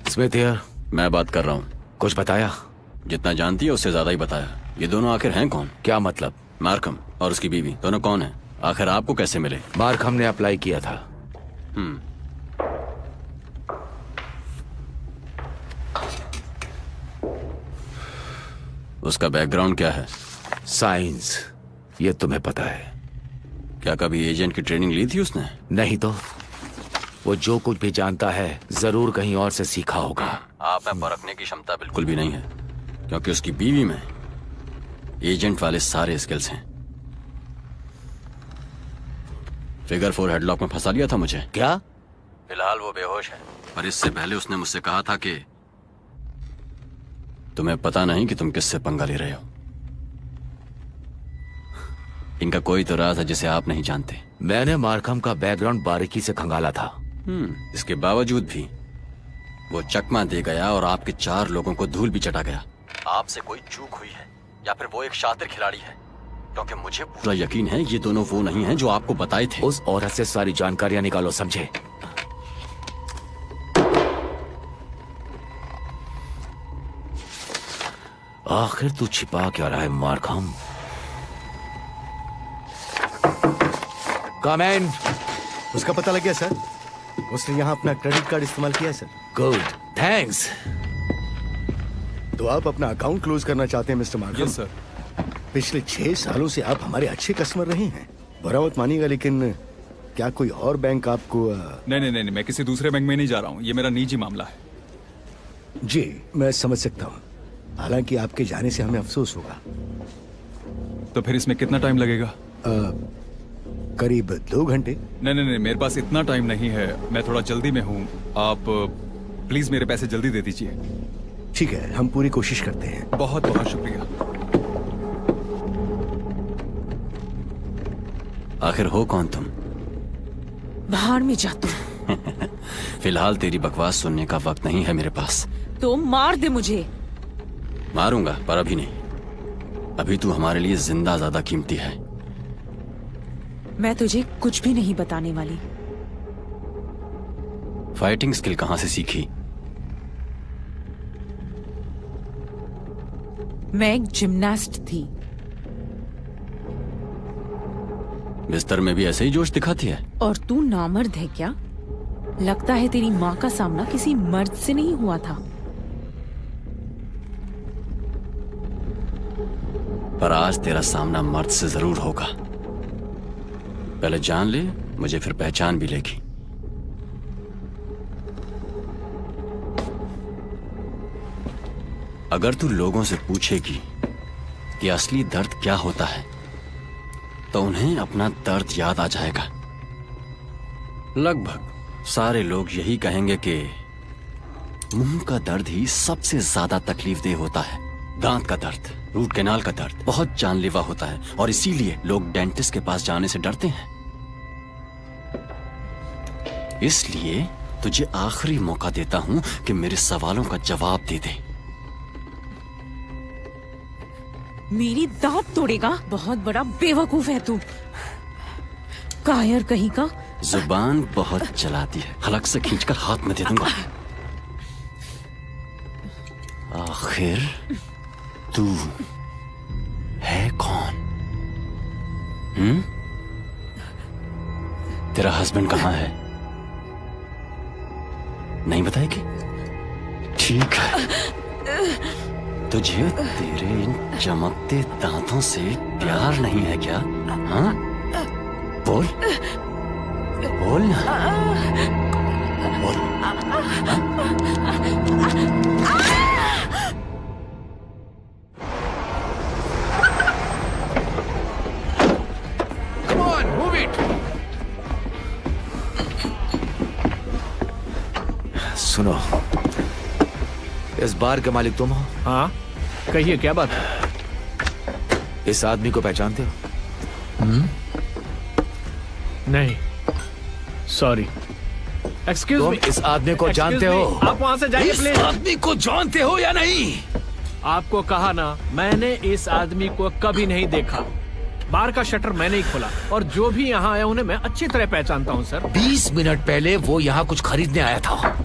स्मिथ यार, मैं बात कर रहा हूँ। कुछ बताया? जितना जानती है उससे ज्यादा ही बताया। ये दोनों आखिर हैं कौन? क्या मतलब? मार्कम और उसकी बीवी दोनों कौन हैं? आखिर आपको कैसे मिले? मार्कम ने अप्लाई किया था। उसका बैकग्राउंड क्या है? साइंस। ये तुम्हें पता है? क्या कभी एजेंट की ट्रेनिंग ली थी उसने? नहीं तो। वो जो कुछ भी जानता है जरूर कहीं और से सीखा होगा। आप में परखने की क्षमता बिल्कुल भी नहीं है, क्योंकि उसकी बीवी में एजेंट वाले सारे स्किल्स हैं। फिगर 4 हेडलॉक में फंसा लिया था मुझे। क्या? फिलहाल वो बेहोश है, पर इससे पहले उसने मुझसे कहा था कि तुम्हें पता नहीं कि तुम किससे पंगा ले रहे हो। इनका कोई तो राज है जिसे आप नहीं जानते। मैंने मार्कम का बैकग्राउंड बारीकी से खंगाला था। इसके बावजूद भी वो चकमा दे गया और आपके 4 लोगों को धूल भी चटा गया। आपसे कोई चूक हुई है या फिर वो एक शातिर खिलाड़ी है, क्योंकि मुझे पूरा यकीन है ये दोनों वो नहीं हैं जो आपको बताए थे। उस औरत से सारी जानकारियां निकालो, समझे? आखिर तू छिपा क्या रहा है मार्कम? कम इन। उसका पता लग गया सर। उसने यहाँ अपना क्रेडिट कार्ड इस्तेमाल किया है सर। Good, thanks. तो आप अपना अकाउंट क्लोज करना चाहते हैं मिस्टर मार्कम? Yes sir. पिछले 6 सालों से आप हमारे अच्छे कस्टमर रहे हैं। बुरा मत मानिएगा, लेकिन क्या कोई और बैंक आपको? नहीं, मैं किसी दूसरे बैंक में नहीं जा रहा हूँ। ये मेरा निजी मामला है। जी, मैं समझ सकता हूँ। हालांकि आपके जाने से हमें अफसोस होगा। तो फिर इसमें कितना टाइम लगेगा? करीब 2 घंटे। नहीं, मेरे पास इतना टाइम नहीं है। मैं थोड़ा जल्दी में हूँ। आप प्लीज मेरे पैसे जल्दी दे दीजिए। ठीक है, हम पूरी कोशिश करते हैं। बहुत बहुत शुक्रिया। आखिर हो कौन तुम? बाहर में जा तू। फिलहाल तेरी बकवास सुनने का वक्त नहीं है मेरे पास। तो मार दे मुझे। मारूंगा, पर अभी नहीं। अभी तू हमारे लिए जिंदा ज्यादा कीमती है। मैं तुझे कुछ भी नहीं बताने वाली। फाइटिंग स्किल कहां से सीखी? मैं एक जिम्नास्ट थी। बिस्तर में भी ऐसे ही जोश दिखाती है। और तू नामर्द है क्या? लगता है तेरी माँ का सामना किसी मर्द से नहीं हुआ था। पर आज तेरा सामना मर्द से जरूर होगा। पहले जान ले, मुझे फिर पहचान भी लेगी। अगर तू लोगों से पूछेगी कि असली दर्द क्या होता है तो उन्हें अपना दर्द याद आ जाएगा। लगभग सारे लोग यही कहेंगे कि मुंह का दर्द ही सबसे ज्यादा तकलीफदेह होता है। दांत का दर्द, रूट कैनाल का दर्द बहुत जानलेवा होता है और इसीलिए लोग डेंटिस्ट के पास जाने से डरते हैं। इसलिए तुझे आखिरी मौका देता हूं कि मेरे सवालों का जवाब दे दे। मेरी दांत तोड़ेगा? बहुत बड़ा बेवकूफ है तू, कायर कहीं का। जुबान बहुत चलाती है, हलक से खींचकर हाथ में दे दूंगा। आखिर तू है कौन? तेरा हस्बैंड कहाँ है? नहीं बताएगी? ठीक है। तुझे तेरे इन चमकते दांतों से प्यार नहीं है क्या? हाँ? बोल बोल ना, बोल। Come on, move it. सुनो, इस बार के मालिक तुम हो? हाँ, कहिए क्या बात है? इस आदमी को पहचानते हो? नहीं, सॉरी। Excuse me. इस आदमी को जानते हो? आप वहाँ से जाइए प्लीज। इस आदमी को जानते हो या नहीं? आपको कहा ना, मैंने इस आदमी को कभी नहीं देखा। बार का शटर मैंने ही खोला और जो भी यहाँ आया उन्हें मैं अच्छी तरह पहचानता हूँ सर। 20 मिनट पहले वो यहाँ कुछ खरीदने आया था।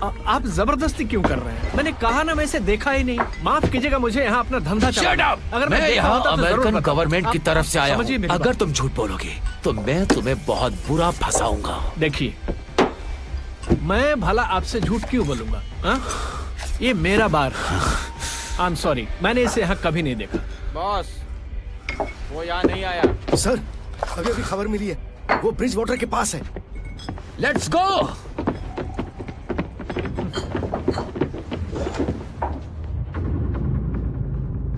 आप जबरदस्ती क्यों कर रहे हैं? मैंने कहा ना, मैं इसे देखा ही नहीं। माफ कीजिएगा, मुझे यहाँ अपना धंधा चलाना है। अगर मैं यहाँ अमेरिकन गवर्नमेंट की तरफ से आया हूँ। अगर तुम झूठ बोलोगे तो मैं तुम्हें बहुत बुरा फंसाऊंगा। देखिए, मैं भला आपसे झूठ क्यों बोलूंगा? ये मेरा बार। आई एम सॉरी, मैंने इसे यहाँ कभी नहीं देखा। बॉस, वो यहाँ नहीं आया। सर, अभी अभी खबर मिली है, वो ब्रिज वाटर के पास है। Let's go.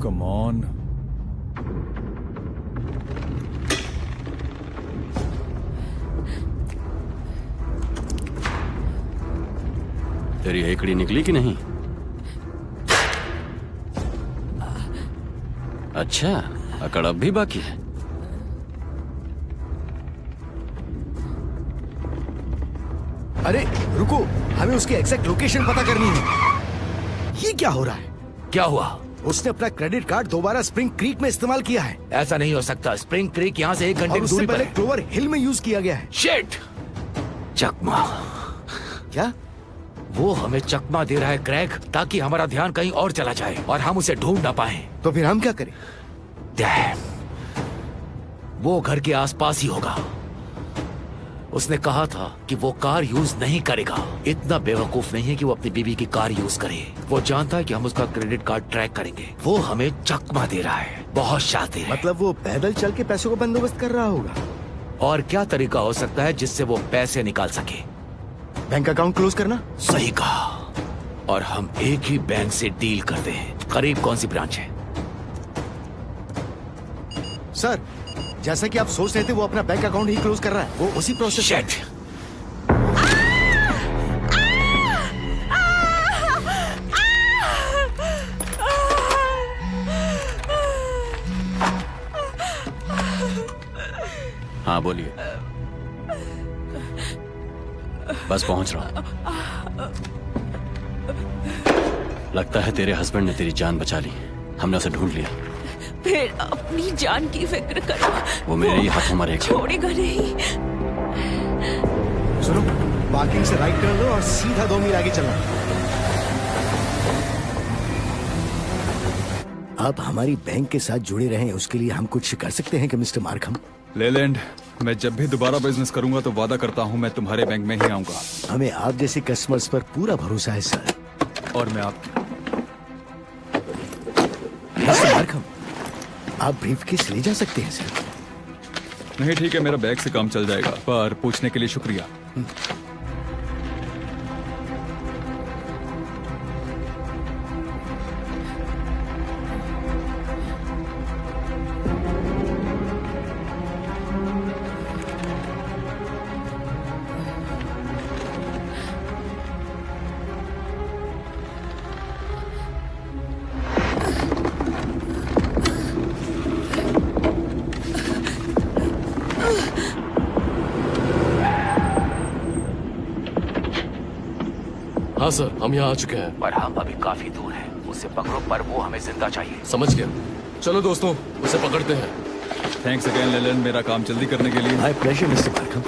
Come on. तेरी हेकड़ी निकली कि नहीं? अच्छा, अकड़ अब भी बाकी है। अरे रुको, हमें उसकी एग्जैक्ट लोकेशन पता करनी है। ये क्या हो रहा है? क्या हुआ? उसने अपना क्रेडिट कार्ड दोबारा स्प्रिंग क्रीक में इस्तेमाल किया है। ऐसा नहीं हो सकता। स्प्रिंग क्रीक यहाँ से 1 घंटे की दूरी पर है। क्लोवर हिल में यूज किया गया है। शिट! चकमा। क्या? वो हमें चकमा दे रहा है क्रैग, ताकि हमारा ध्यान कहीं और चला जाए और हम उसे ढूंढ ना पाए। तो फिर हम क्या करें? डैम, वो घर के आसपास ही होगा। उसने कहा था कि वो कार यूज नहीं करेगा। इतना बेवकूफ नहीं है कि वो अपनी बीवी की कार यूज करे। वो जानता है कि हम उसका क्रेडिट कार्ड ट्रैक करेंगे। वो हमें चकमा दे रहा है। बहुत शातिर है। मतलब वो पैदल चल के पैसों का बंदोबस्त कर रहा होगा। और क्या तरीका हो सकता है जिससे वो पैसे निकाल सके? बैंक अकाउंट क्लोज करना। सही कहा। और हम एक ही बैंक से डील करते हैं। करीब कौन सी ब्रांच है? सर, जैसा कि आप सोच रहे थे, वो अपना बैंक अकाउंट ही क्लोज कर रहा है। वो उसी प्रोसेस। शिट! हाँ बोलिए। बस पहुंच रहा हूं। लगता है तेरे हस्बैंड ने तेरी जान बचा ली। हमने उसे ढूंढ लिया। फिर अपनी जान की फिक्र करो। वो मेरे ही हाथों मरेगा। छोड़ेगा नहीं। सुनो, पार्किंग से राइट टर्न लो और सीधा 2 मील आगे चलना। आप हमारी बैंक के साथ जुड़े रहें, उसके लिए हम कुछ कर सकते हैं कि मिस्टर मार्कम? लेलैंड, मैं जब भी दोबारा बिजनेस करूंगा तो वादा करता हूं मैं तुम्हारे बैंक में ही आऊंगा। हमें आप जैसे कस्टमर्स पर पूरा भरोसा है सर। और मैं आप मिस्टर मार्कम, आप ब्रीफकेस ले जा सकते हैं सर। नहीं ठीक है, मेरा बैग से काम चल जाएगा, पर पूछने के लिए शुक्रिया। हाँ सर, हम यहाँ आ चुके हैं। पर हम अभी काफी दूर हैं। उसे पकड़ो, पर वो हमें जिंदा चाहिए। समझ गया। चलो दोस्तों, उसे पकड़ते हैं। थैंक्स अगेन लेलैंड, मेरा काम जल्दी करने के लिए। My pleasure mister Markham.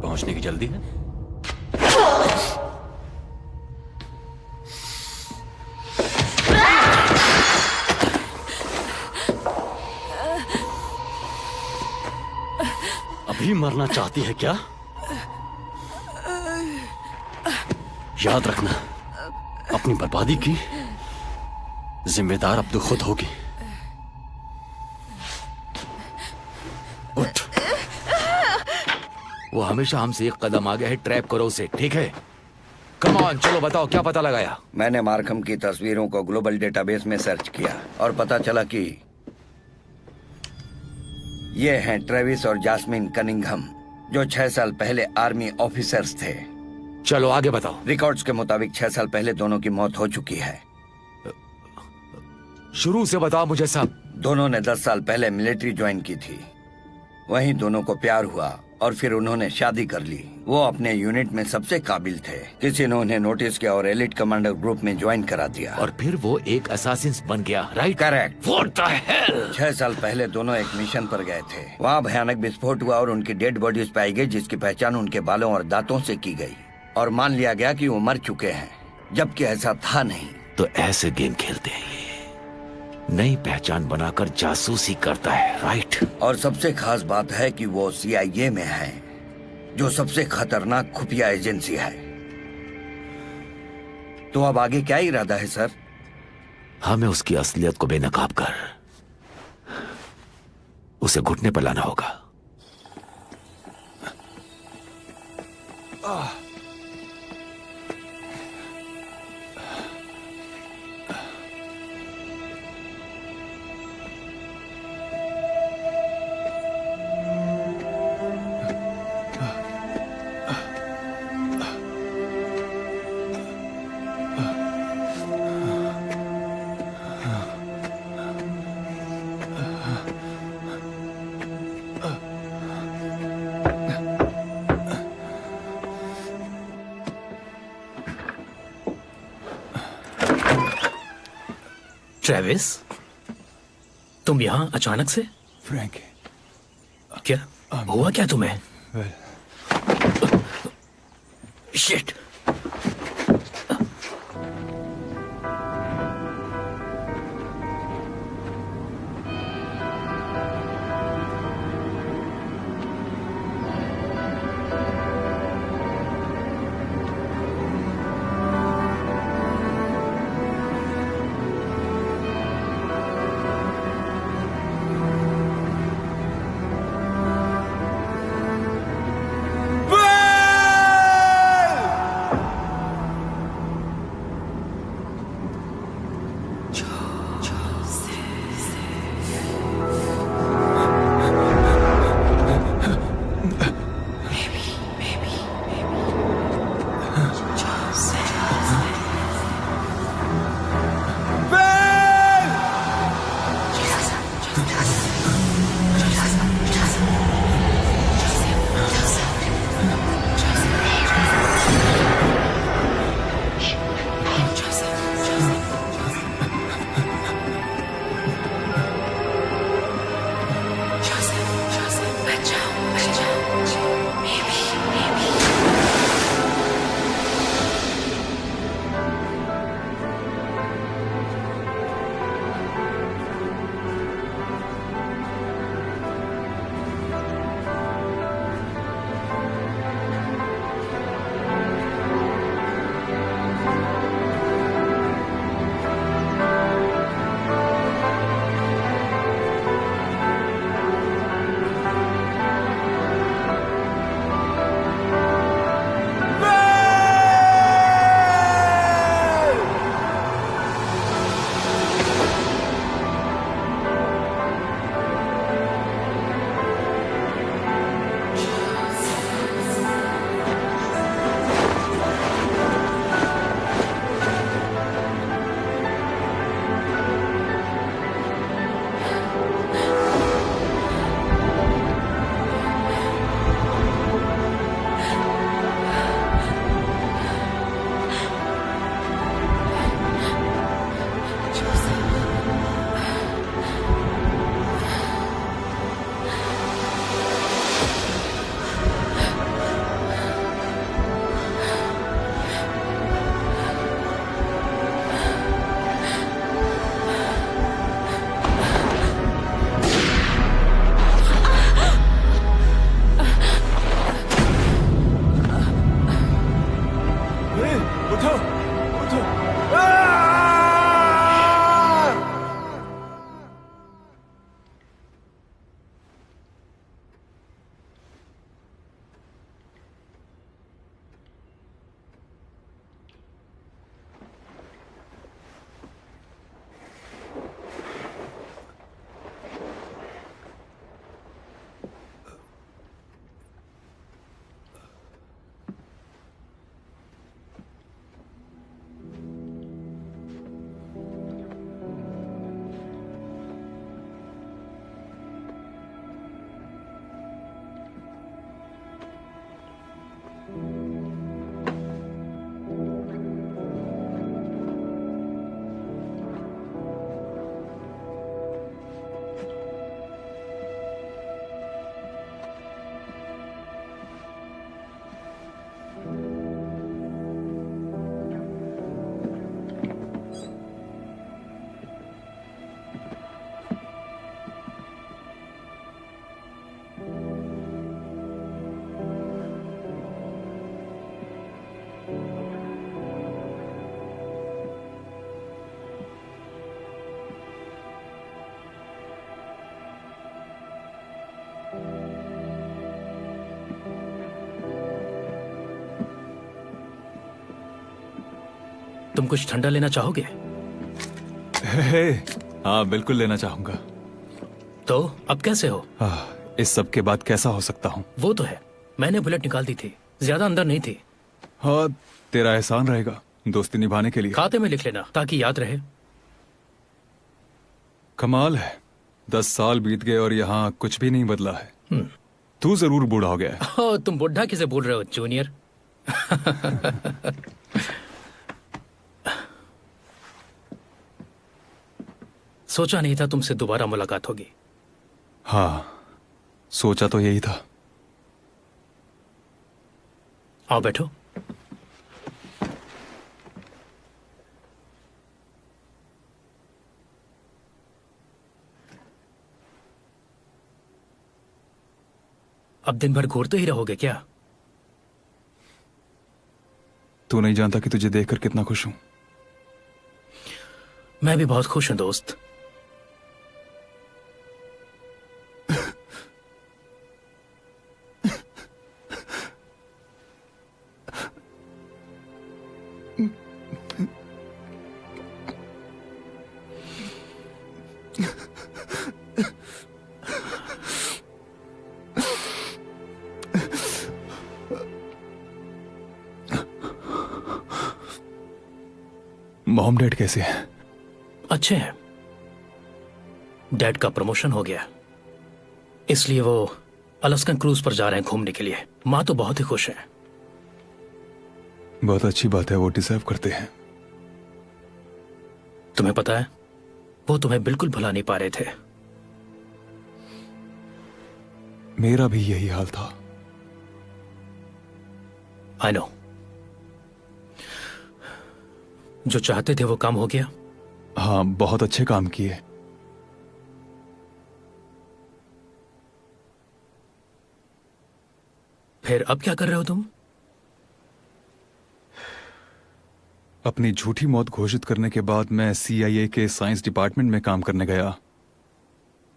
पहुंचने की जल्दी है? अभी मरना चाहती है क्या? याद रखना, अपनी बर्बादी की जिम्मेदार अब तो खुद होगी। उठ। वो हमेशा हमसे एक कदम आगे है। ट्रैप करो उसे, ठीक है? कम ऑन, चलो बताओ क्या पता लगाया? मैंने मार्कम की तस्वीरों को ग्लोबल डेटाबेस में सर्च किया और पता चला कि ये हैं ट्रेविस और जास्मिन कनिंघम, जो 6 साल पहले आर्मी ऑफिसर्स थे। चलो आगे बताओ। रिकॉर्ड्स के मुताबिक 6 साल पहले दोनों की मौत हो चुकी है। शुरू से बताओ मुझे सब। दोनों ने 10 साल पहले मिलिट्री ज्वाइन की थी। वहीं दोनों को प्यार हुआ और फिर उन्होंने शादी कर ली। वो अपने यूनिट में सबसे काबिल थे। किसी ने उन्हें नोटिस किया और एलिट कमांडर ग्रुप में ज्वाइन करा दिया। और फिर वो एक असासिन्स बन गया, right? Correct. What the hell? 6 साल पहले दोनों एक मिशन पर गए थे। वहाँ भयानक विस्फोट हुआ और उनकी डेड बॉडीज पाई गई, जिसकी पहचान उनके बालों और दांतों से की गई और मान लिया गया कि वो मर चुके हैं, जबकि ऐसा था नहीं। तो ऐसे गेम खेलते हैं ये, नई पहचान बनाकर जासूसी करता है, राइट? और सबसे खास बात है कि वो CIA में है, जो सबसे खतरनाक खुफिया एजेंसी है। तो अब आगे क्या इरादा है सर? हमें उसकी असलियत को बेनकाब कर उसे घुटने पर लाना होगा। ट्रेविस, तुम यहाँ अचानक से? फ्रैंक, क्या हुआ क्या तुम्हें? शिट। तुम कुछ ठंडा लेना चाहोगे? हाँ बिल्कुल लेना चाहूंगा। तो अब कैसे हो? इस सब के बाद कैसा हो सकता हूँ? वो तो है, मैंने बुलेट निकाल दी थी, ज्यादा अंदर नहीं थी। हाँ तेरा एहसान रहेगा दोस्ती निभाने के लिए। खाते में लिख लेना ताकि याद रहे। कमाल है, 10 साल बीत गए और यहाँ कुछ भी नहीं बदला है। तू जरूर बूढ़ा हो गया है। तुम बुढ़ा किसे बोल रहे हो जूनियर? सोचा नहीं था तुमसे दोबारा मुलाकात होगी। हाँ, सोचा तो यही था। आओ बैठो। अब दिन भर घूरते ही रहोगे क्या? तू नहीं जानता कि तुझे देखकर कितना खुश हूं। मैं भी बहुत खुश हूं दोस्त। मॉम डैड कैसे हैं? अच्छे हैं। डैड का प्रमोशन हो गया, इसलिए वो अलास्कन क्रूज पर जा रहे हैं घूमने के लिए। माँ तो बहुत ही खुश है। बहुत अच्छी बात है, वो डिजर्व करते हैं। तुम्हें पता है, वो तुम्हें बिल्कुल भुला नहीं पा रहे थे। मेरा भी यही हाल था। I know. जो चाहते थे वो काम हो गया। हाँ, बहुत अच्छे काम किए। फिर अब क्या कर रहे हो तुम? अपनी झूठी मौत घोषित करने के बाद मैं CIA के साइंस डिपार्टमेंट में काम करने गया।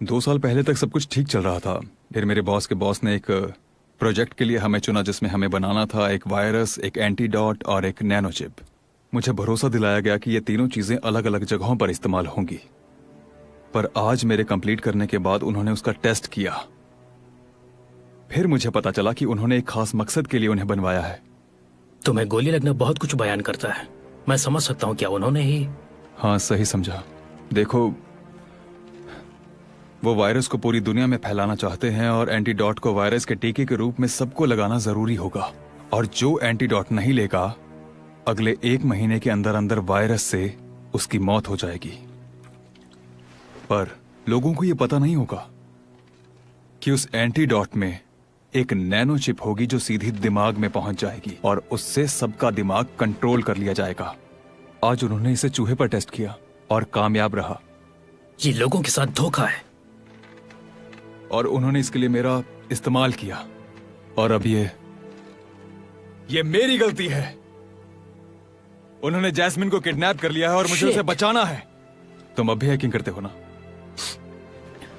2 साल पहले तक सब कुछ ठीक चल रहा था। फिर मेरे बॉस के बॉस ने एक प्रोजेक्ट के लिए हमें चुना, जिसमें हमें बनाना था एक वायरस, एक एंटीडॉट और एक नैनोचिप। मुझे भरोसा दिलाया गया कि ये तीनों चीजें अलग अलग जगहों पर इस्तेमाल होंगी। पर आज मेरे कंप्लीट करने के बाद उन्होंने उसका टेस्ट किया। फिर मुझे पता चला कि उन्होंने एक खास मकसद के लिए उन्हें बनवाया है। तुम्हें गोली लगना बहुत कुछ बयान करता है। मैं समझ सकता हूं, क्या उन्होंने ही? हाँ, सही समझा। देखो, वो वायरस को पूरी दुनिया में फैलाना चाहते हैं और एंटीडॉट को वायरस के टीके के रूप में सबको लगाना जरूरी होगा। और जो एंटीडॉट नहीं लेगा, अगले 1 महीने के अंदर अंदर वायरस से उसकी मौत हो जाएगी। पर लोगों को यह पता नहीं होगा कि उस एंटीडॉट में एक नैनो चिप होगी जो सीधी दिमाग में पहुंच जाएगी और उससे सबका दिमाग कंट्रोल कर लिया जाएगा। आज उन्होंने इसे चूहे पर टेस्ट किया और कामयाब रहा। ये लोगों के साथ धोखा है। और उन्होंने इसके लिए मेरा इस्तेमाल किया। और अब ये मेरी गलती है। उन्होंने जैस्मिन को किडनैप कर लिया है और मुझे उसे बचाना है। तुम अब भी हैकिंग करते हो ना?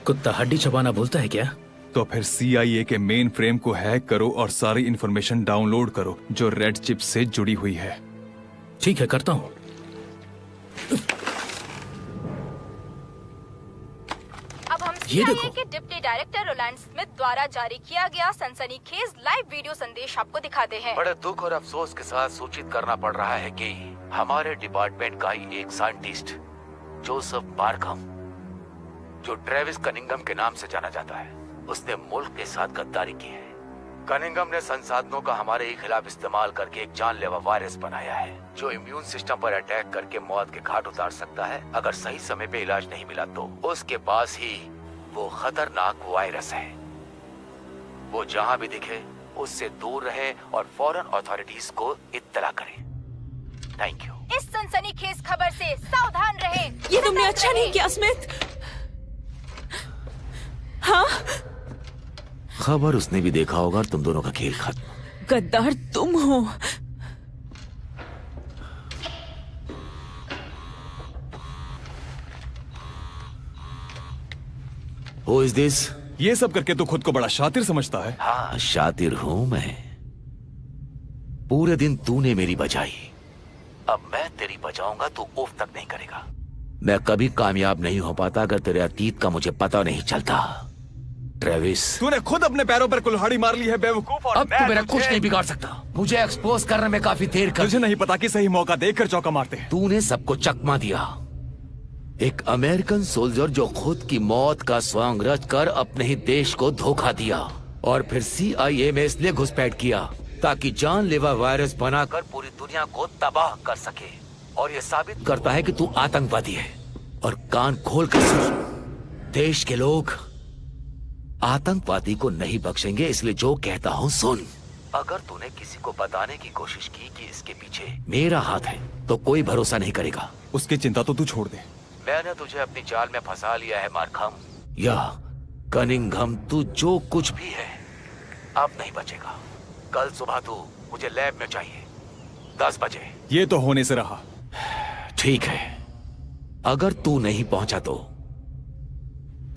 कुत्ता हड्डी चबाना भूलता है क्या? तो फिर CIA के मेन फ्रेम को हैक करो और सारी इंफॉर्मेशन डाउनलोड करो जो रेड चिप से जुड़ी हुई है। ठीक है, करता हूं। अब हम CIA के डिप्टी डायरेक्टर रोलैंड स्मिथ द्वारा जारी किया गया सनसनीखेज लाइव वीडियो संदेश आपको दिखाते हैं। बड़े दुख और अफसोस के साथ सूचित करना पड़ रहा है कि हमारे डिपार्टमेंट का ही एक साइंटिस्ट जोसेफ बारकम, जो ट्रेविस कनिंगम के नाम से जाना जाता है, उसने मुल्क के साथ गद्दारी की है। कनिंगम ने संसाधनों का हमारे ही खिलाफ इस्तेमाल करके एक जानलेवा वायरस बनाया है जो इम्यून सिस्टम पर अटैक करके मौत के घाट उतार सकता है अगर सही समय पे इलाज नहीं मिला तो। उसके पास ही वो खतरनाक वायरस है। वो जहाँ भी दिखे उससे दूर रहे और फौरन अथॉरिटीज को इत्तला करें। Thank you. इस सनसनीखेज खबर से सावधान रहें। ये तुमने अच्छा नहीं किया स्मिथ। हाँ, खबर उसने भी देखा होगा और तुम दोनों का खेल खत्म। गद्दार तुम हो। Who is this? ये सब करके तो खुद को बड़ा शातिर समझता है। हाँ, शातिर हूं मैं। पूरे दिन तूने मेरी बचाई, अब मैं तेरी बचाऊंगा, तू उफ तक नहीं करेगा। मैं कभी कामयाब नहीं हो पाता अगर तेरे अतीत का मुझे पता नहीं चलता। ट्रेविस, तूने खुद अपने पैरों पर कुल्हाड़ी मार ली है बेवकूफ। और अब तू मेरा कुछ नहीं बिगाड़ सकता। मुझे एक्सपोज करने में काफी देर कर। तुझे नहीं पता कि सही मौका देखकर चौका मारते हैं। तूने सबको चकमा दिया। एक अमेरिकन सोल्जर जो खुद की मौत का स्वांग रच कर अपने ही देश को धोखा दिया और फिर CIA में इसलिए घुसपैठ किया ताकि जानलेवा वायरस बनाकर पूरी दुनिया को तबाह कर सके। और ये साबित करता है कि तू आतंकवादी है। और कान खोल कर सुन। देश के लोग आतंकवादी को नहीं बख्शेंगे, इसलिए जो कहता हूं सुन। अगर तूने किसी को बताने की कोशिश की कि इसके पीछे मेरा हाथ है तो कोई भरोसा नहीं करेगा। उसकी चिंता तो तू छोड़ दे। मैंने तुझे अपनी जाल में फंसा लिया है मार्कम या कनिंघम, तू जो कुछ भी है अब नहीं बचेगा। कल सुबह तू मुझे लैब में चाहिए 10 बजे। ये तो होने से रहा। ठीक है, अगर तू नहीं पहुंचा तो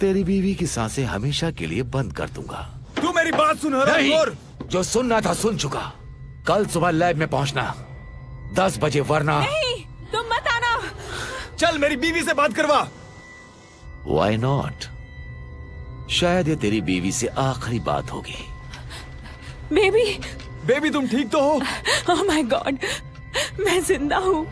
तेरी बीवी की सांसें हमेशा के लिए बंद कर दूंगा। तू मेरी बात सुन हरामखोर। जो सुनना था सुन चुका। कल सुबह लैब में पहुंचना 10 बजे, वरना नहीं, तुम मत आना। चल मेरी बीवी से बात करवा। Why not? शायद ये तेरी बीवी से आखिरी बात होगी। बेबी तुम ठीक तो हो? ओह माय गॉड, मैं जिंदा हूँ।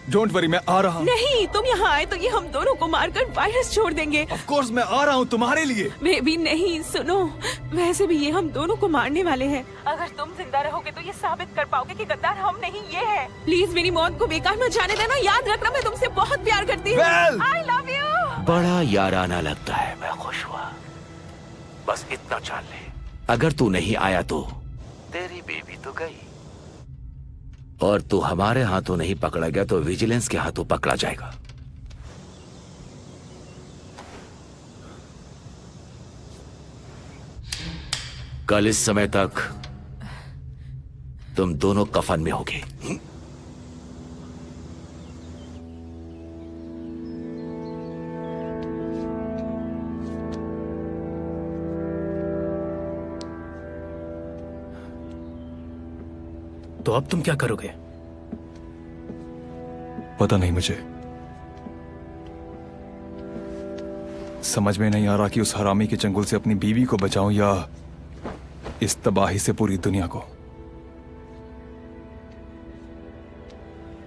डोंट वरी, मैं आ रहा हूँ। नहीं, तुम यहाँ आए तो ये हम दोनों को मारकर वायरस छोड़ देंगे। ऑफ कोर्स मैं आ रहा हूँ तुम्हारे लिए। बेबी नहीं, सुनो, वैसे भी ये हम दोनों को मारने वाले हैं। अगर तुम जिंदा रहोगे तो ये साबित कर पाओगे कि गद्दार हम नहीं ये है। प्लीज मेरी मौत को बेकार मत जाने देना। याद रखना मैं तुमसे बहुत प्यार करती हूँ। आई लव यू। बड़ा याराना लगता है, मैं खुश हुआ। बस इतना जान ले, अगर तू नहीं आया तो तेरी बेबी तो गई, और तू हमारे हाथों नहीं पकड़ा गया तो विजिलेंस के हाथों पकड़ा जाएगा। कल इस समय तक तुम दोनों कफन में होगे। तो अब तुम क्या करोगे? पता नहीं मुझे। समझ में नहीं आ रहा कि उस हरामी के चंगुल से अपनी बीवी को बचाऊं या इस तबाही से पूरी दुनिया को।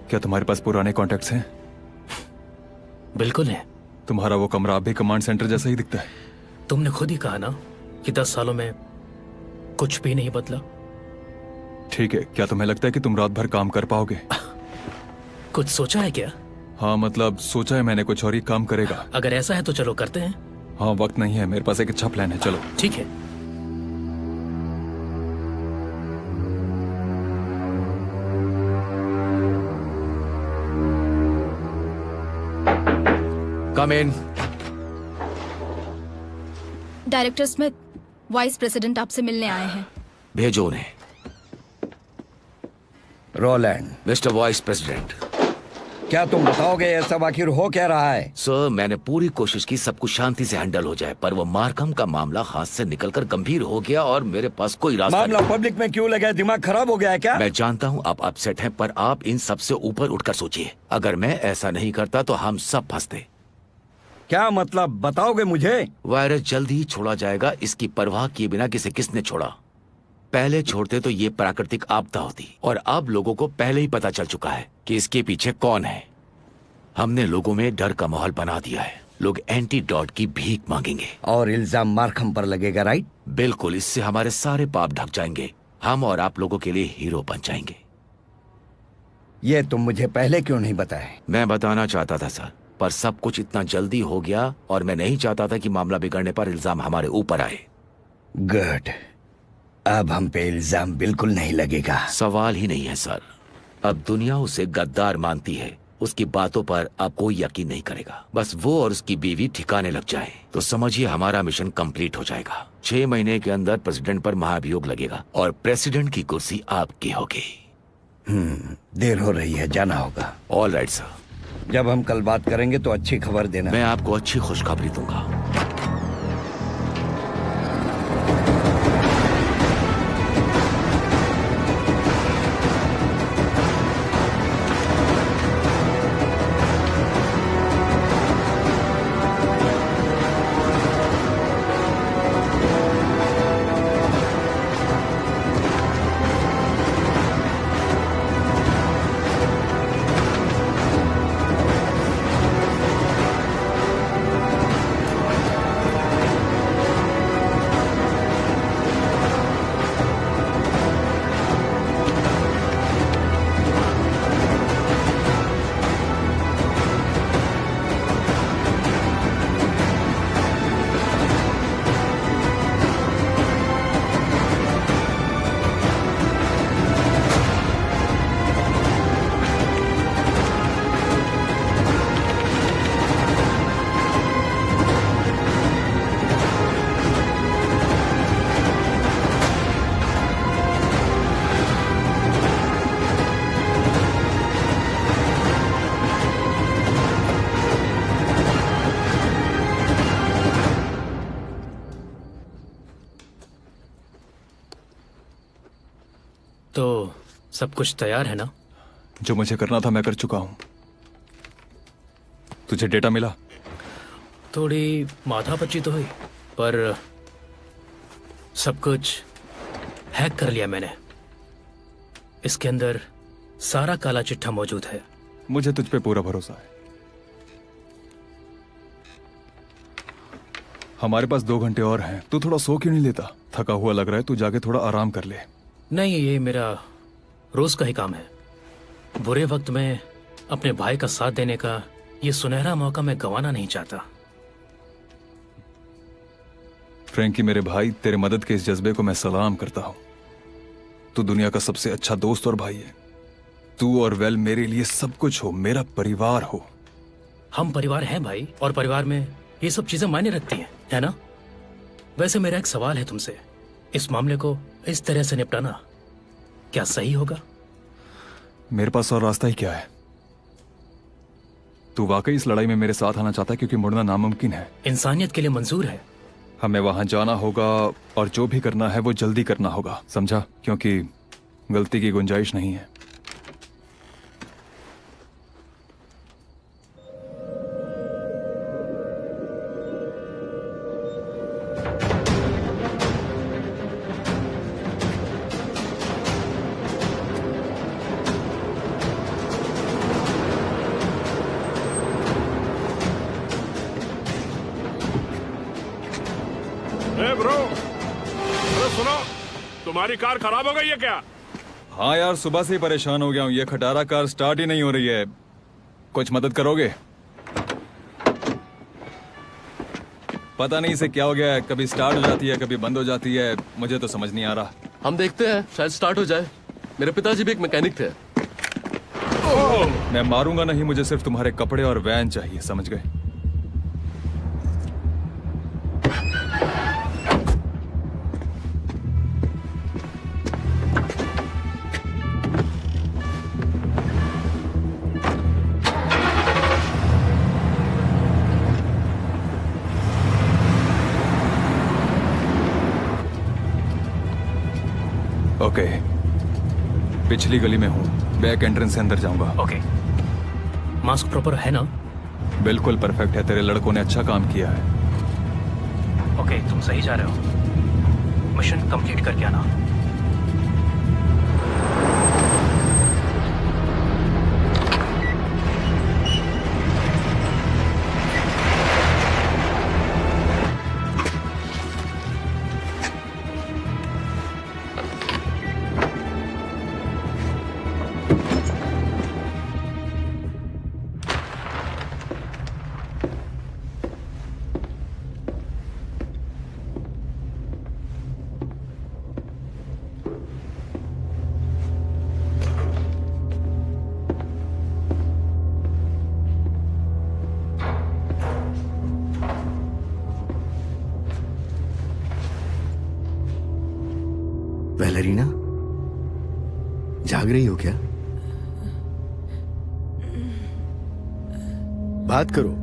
क्या तुम्हारे पास पुराने कॉन्टैक्ट्स हैं? बिल्कुल है। तुम्हारा वो कमरा अब भी कमांड सेंटर जैसा ही दिखता है। तुमने खुद ही कहा ना कि 10 सालों में कुछ भी नहीं बदला। ठीक है, क्या तुम्हें लगता है कि तुम रात भर काम कर पाओगे? कुछ सोचा है क्या? हाँ, मतलब सोचा है मैंने कुछ और ही काम करेगा। अगर ऐसा है तो चलो करते हैं। हाँ, वक्त नहीं है, मेरे पास एक अच्छा प्लान है। चलो ठीक है। कम इन। डायरेक्टर स्मिथ, वाइस प्रेसिडेंट आपसे मिलने आए हैं। भेजो उन्हें। रोलैंड। मिस्टर वाइस प्रेसिडेंट, क्या तुम बताओगे ये सब आखिर हो क्या रहा है? सर, मैंने पूरी कोशिश की सब कुछ शांति से हैंडल हो जाए, पर वो मार्कम का मामला हाथ से निकलकर गंभीर हो गया और मेरे पास कोई रास्ता मामला पब्लिक में क्यों लगा? दिमाग खराब हो गया है क्या? मैं जानता हूँ आप अपसेट हैं, पर आप इन सब से ऊपर उठकर सोचिए। अगर मैं ऐसा नहीं करता तो हम सब फंसते। क्या मतलब, बताओगे मुझे? वायरस जल्द ही छोड़ा जाएगा, इसकी परवाह किए बिना किसे किसने छोड़ा। पहले छोड़ते तो ये प्राकृतिक आपदा होती, और अब लोगों को पहले ही पता चल चुका है कि इसके पीछे कौन है। हमने लोगों में डर का माहौल बना दिया है। लोग एंटीडोट की भीख मांगेंगे और इल्जाम मार्कम पर लगेगा, राइट? बिल्कुल, इससे हमारे सारे पाप ढक जाएंगे। हम और आप लोगों के लिए हीरो बन जाएंगे। ये तुम मुझे पहले क्यों नहीं बताए? मैं बताना चाहता था सर, पर सब कुछ इतना जल्दी हो गया और मैं नहीं चाहता था कि मामला बिगड़ने पर इल्जाम हमारे ऊपर आए। गुड, अब हम पे इल्जाम बिल्कुल नहीं लगेगा। सवाल ही नहीं है सर। अब दुनिया उसे गद्दार मानती है, उसकी बातों पर अब कोई यकीन नहीं करेगा। बस वो और उसकी बीवी ठिकाने लग जाए तो समझिए हमारा मिशन कंप्लीट हो जाएगा। 6 महीने के अंदर प्रेसिडेंट पर महाभियोग लगेगा और प्रेसिडेंट की कुर्सी आपकी होगी। देर हो रही है, जाना होगा। All right sir. जब हम कल बात करेंगे तो अच्छी खबर देना। मैं आपको अच्छी खुशखबरी दूंगा। तो सब कुछ तैयार है ना? जो मुझे करना था मैं कर चुका हूं। तुझे डेटा मिला? थोड़ी माथापच्ची तो हुई, पर सब कुछ हैक कर लिया मैंने। इसके अंदर सारा काला चिट्ठा मौजूद है। मुझे तुझ पे पूरा भरोसा है। हमारे पास 2 घंटे और हैं। तू थोड़ा सो क्यों नहीं लेता? थका हुआ लग रहा है, तू जाके थोड़ा आराम कर ले। नहीं, ये मेरा रोज का ही काम है। बुरे वक्त में अपने भाई का साथ देने का ये सुनहरा मौका मैं गंवाना नहीं चाहता। फ्रैंकी मेरे भाई, तेरे मदद के इस जज्बे को मैं सलाम करता हूं। तू दुनिया का सबसे अच्छा दोस्त और भाई है। तू और वेल मेरे लिए सब कुछ हो, मेरा परिवार हो। हम परिवार हैं भाई, और परिवार में ये सब चीजें मायने रखती हैं, है ना? वैसे मेरा एक सवाल है तुमसे, इस मामले को इस तरह से निपटाना क्या सही होगा? मेरे पास और रास्ता ही क्या है? तू वाकई इस लड़ाई में मेरे साथ आना चाहता है? क्योंकि मुड़ना नामुमकिन है। इंसानियत के लिए मंजूर है। हमें वहां जाना होगा और जो भी करना है वो जल्दी करना होगा, समझा? क्योंकि गलती की गुंजाइश नहीं है। तुम्हारी कार खराब हो गई है क्या? हाँ यार, सुबह से ही परेशान हो गया हूँ। ये खटारा कार स्टार्ट ही नहीं हो रही है। कुछ मदद करोगे? पता नहीं इसे क्या हो गया है, कभी स्टार्ट हो जाती है, कभी बंद हो जाती है। मुझे तो समझ नहीं आ रहा। हम देखते हैं, शायद स्टार्ट हो जाए। मेरे पिताजी भी एक मैकेनिक थे। मैं मारूंगा नहीं, मुझे सिर्फ तुम्हारे कपड़े और वैन चाहिए, समझ गए? ओके, पिछली गली में हूँ, बैक एंट्रेंस से अंदर जाऊंगा। ओके। मास्क प्रॉपर है ना? बिल्कुल परफेक्ट है। तेरे लड़कों ने अच्छा काम किया है। ओके, तुम सही जा रहे हो। मिशन कंप्लीट करके आना। वेलेरिना, जाग रही हो क्या? बात करो।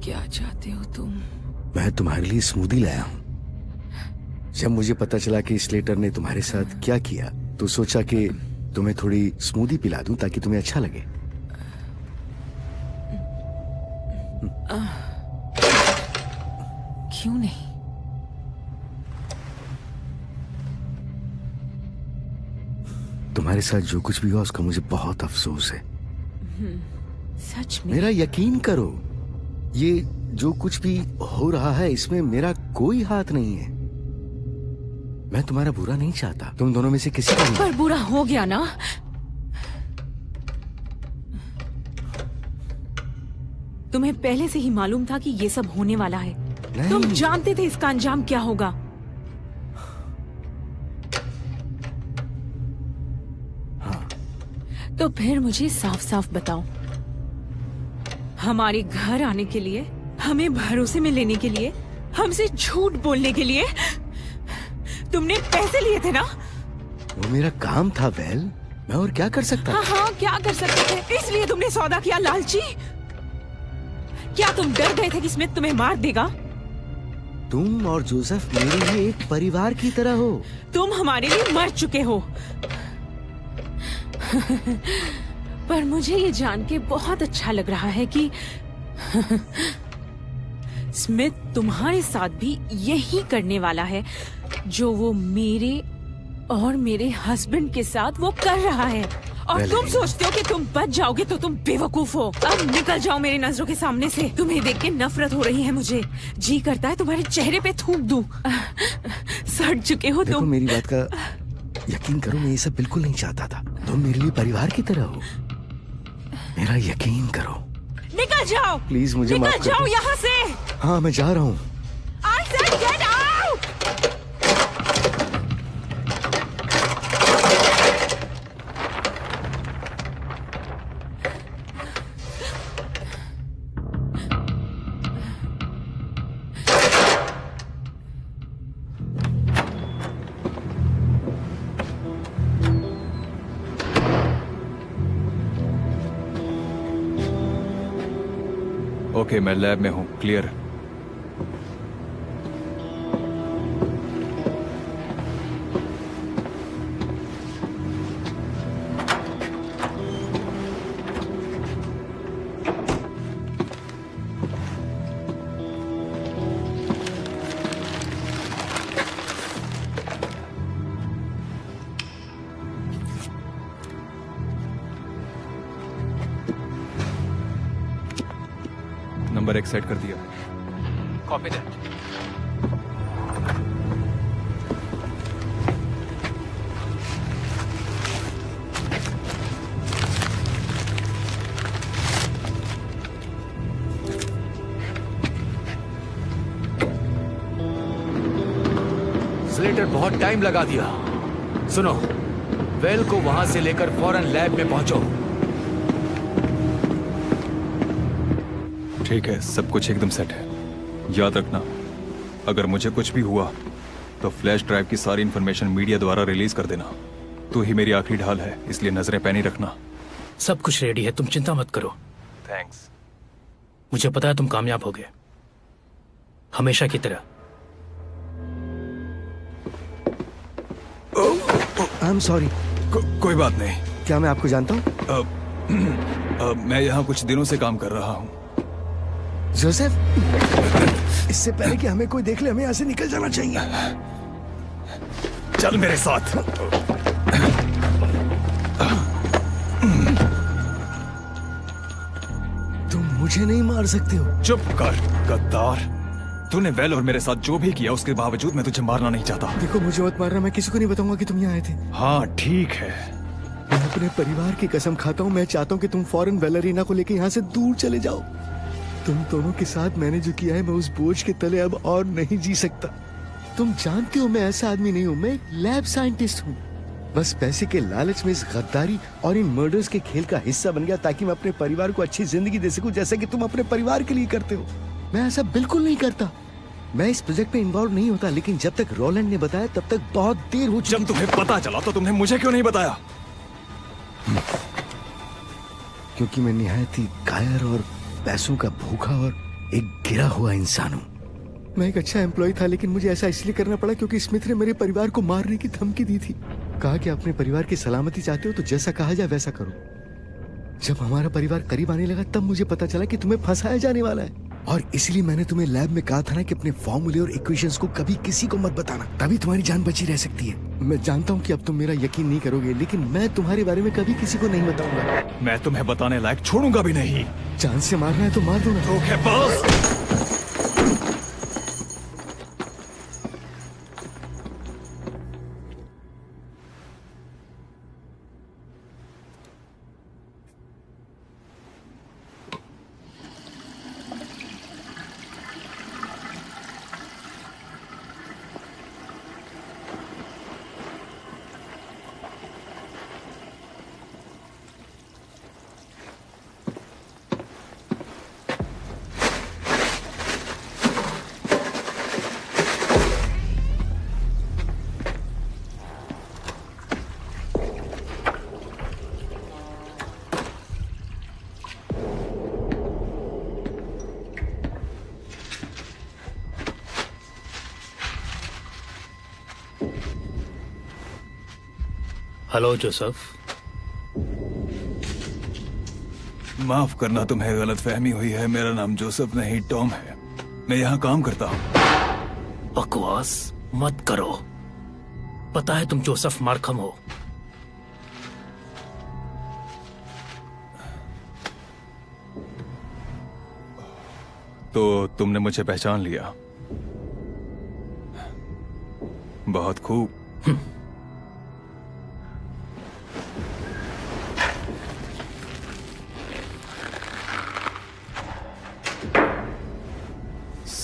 क्या चाहते हो तुम? मैं तुम्हारे लिए स्मूदी लाया हूं। जब मुझे पता चला कि स्लेटर ने तुम्हारे साथ क्या किया, तो सोचा कि तुम्हें थोड़ी स्मूदी पिला दूं ताकि तुम्हें अच्छा लगे। क्यों नहीं? तुम्हारे साथ जो कुछ भी हुआ उसका मुझे बहुत अफसोस है। सच में? मेरा यकीन करो, ये जो कुछ भी हो रहा है इसमें मेरा कोई हाथ नहीं है। मैं तुम्हारा बुरा नहीं चाहता, तुम दोनों में से किसी का नहीं। पर बुरा हो गया ना। तुम्हें पहले से ही मालूम था कि ये सब होने वाला है। तुम जानते थे इसका अंजाम क्या होगा। हाँ। तो फिर मुझे साफ साफ बताओ, हमारे घर आने के लिए, हमें भरोसे में लेने के लिए, हमसे झूठ बोलने के लिए तुमने पैसे लिए थे ना? वो मेरा काम था वेल, मैं और क्या कर सकता? हाँ, क्या कर सकते थे? इसलिए तुमने सौदा किया, लालची। क्या तुम डर गए थे कि स्मिथ तुम्हें मार देगा? तुम और जोसेफ मेरे लिए एक परिवार की तरह हो। तुम हमारे लिए मर चुके हो। पर मुझे ये जान के बहुत अच्छा लग रहा है कि स्मिथ तुम्हारे साथ भी यही करने वाला है जो वो मेरे और मेरे हस्बैंड के साथ वो कर रहा है। और तुम सोचते हो कि तुम बच जाओगे तो तुम बेवकूफ हो। अब निकल जाओ मेरी नजरों के सामने से। तुम्हें देख के नफरत हो रही है मुझे। जी करता है तुम्हारे चेहरे पे थूक दूं। सड़ चुके हो तुम। मेरी बात का यकीन करो, मैं ये सब बिल्कुल नहीं चाहता था। तुम मेरे लिए परिवार की तरह हो, मेरा यकीन करो। निकल जाओ प्लीज, मुझे माफ कर दो। निकल जाओ यहाँ से। हाँ, मैं जा रहा हूँ। I said get out! Okay, मैं लैब में हूँ। क्लियर। नंबर 1 सेट कर दिया। Copy that. स्लेटर, बहुत टाइम लगा दिया। सुनो, वेल को वहां से लेकर फौरन लैब में पहुंचो। ठीक है, सब कुछ एकदम सेट है। याद रखना, अगर मुझे कुछ भी हुआ तो फ्लैश ड्राइव की सारी इंफॉर्मेशन मीडिया द्वारा रिलीज कर देना। तू ही मेरी आखिरी ढाल है, इसलिए नजरें पैनी रखना। सब कुछ रेडी है, तुम चिंता मत करो। थैंक्स। मुझे पता है तुम कामयाब होगे, हमेशा की तरह। आई एम सॉरी। कोई बात नहीं। क्या मैं आपको जानता हूँ? मैं यहाँ कुछ दिनों से काम कर रहा हूँ। जोसेफ, इससे पहले कि हमें कोई देख ले, हमें यहाँ से निकल जाना चाहिए। चल मेरे साथ। तुम मुझे नहीं मार सकते हो। चुप कर गद्दार। तूने वेल और मेरे साथ जो भी किया उसके बावजूद मैं तुझे मारना नहीं चाहता। देखो, मुझे मत मारना, मैं किसी को नहीं बताऊंगा कि तुम यहाँ आए थे। हाँ ठीक है। मैं अपने परिवार की कसम खाता हूँ, मैं चाहता हूँ कि तुम फौरन वेलरीना को लेकर यहाँ से दूर चले जाओ। तुम दोनों के साथ मैंने जो किया है, मैं उस बोझ के तले अब और नहीं जी सकता। तुम जानते हो मैं ऐसा आदमी नहीं हूँ, मैं एक लैब साइंटिस्ट हूँ। बस पैसे के लालच में इस गद्दारी और इन मर्डर्स के खेल का हिस्सा बन गया ताकि मैं अपने परिवार को अच्छी जिंदगी दे सकूं, जैसा कि तुम अपने परिवार के लिए करते हो। मैं ऐसा बिल्कुल नहीं करता। मैं इस प्रोजेक्ट में इन्वॉल्व नहीं होता, लेकिन जब तक रोलैंड ने बताया तब तक बहुत देर हो चुकी। जब तुम्हें पता चला तो तुमने मुझे क्यों नहीं बताया? क्योंकि मैं निहायत ही कायर और पैसों का भूखा और एक गिरा हुआ इंसान हूँ। मैं एक अच्छा एम्प्लॉय था, लेकिन मुझे ऐसा इसलिए करना पड़ा क्योंकि स्मिथ ने मेरे परिवार को मारने की धमकी दी थी। कहा कि अपने परिवार की सलामती चाहते हो तो जैसा कहा जाए वैसा करो। जब हमारा परिवार करीब आने लगा तब मुझे पता चला कि तुम्हें फंसाया जाने वाला है, और इसलिए मैंने तुम्हें लैब में कहा था ना कि अपने फॉर्मूले और इक्वेशंस को कभी किसी को मत बताना, तभी तुम्हारी जान बची रह सकती है। मैं जानता हूँ कि अब तुम मेरा यकीन नहीं करोगे, लेकिन मैं तुम्हारे बारे में कभी किसी को नहीं बताऊंगा। मैं तुम्हें बताने लायक छोड़ूंगा भी नहीं। जान से मारना है तो मार दो ना। Hello Joseph. माफ करना, तुम्हें गलतफहमी हुई है। मेरा नाम जोसेफ नहीं टॉम है। मैं यहाँ काम करता हूँ। बकवास मत करो। पता है तुम जोसेफ मार्कम हो। तो तुमने मुझे पहचान लिया। बहुत खूब।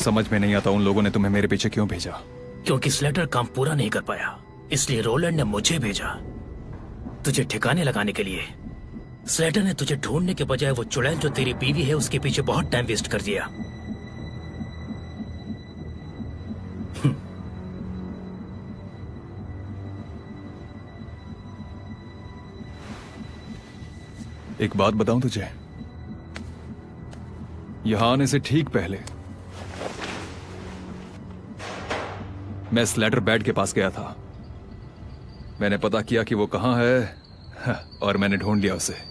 समझ में नहीं आता उन लोगों ने तुम्हें मेरे पीछे क्यों भेजा। क्योंकि स्लेटर काम पूरा नहीं कर पाया, इसलिए रोलैंड ने मुझे भेजा तुझे ठिकाने लगाने के लिए। स्लेटर ने तुझे ढूंढने के बजाय वो चुड़ैल जो तेरी बीवी है उसके पीछे बहुत टाइम वेस्ट कर दिया। एक बात बताऊं तुझे, यहां आने से ठीक पहले मैं स्लेटर बैड के पास गया था। मैंने पता किया कि वो कहां है और मैंने ढूंढ लिया उसे।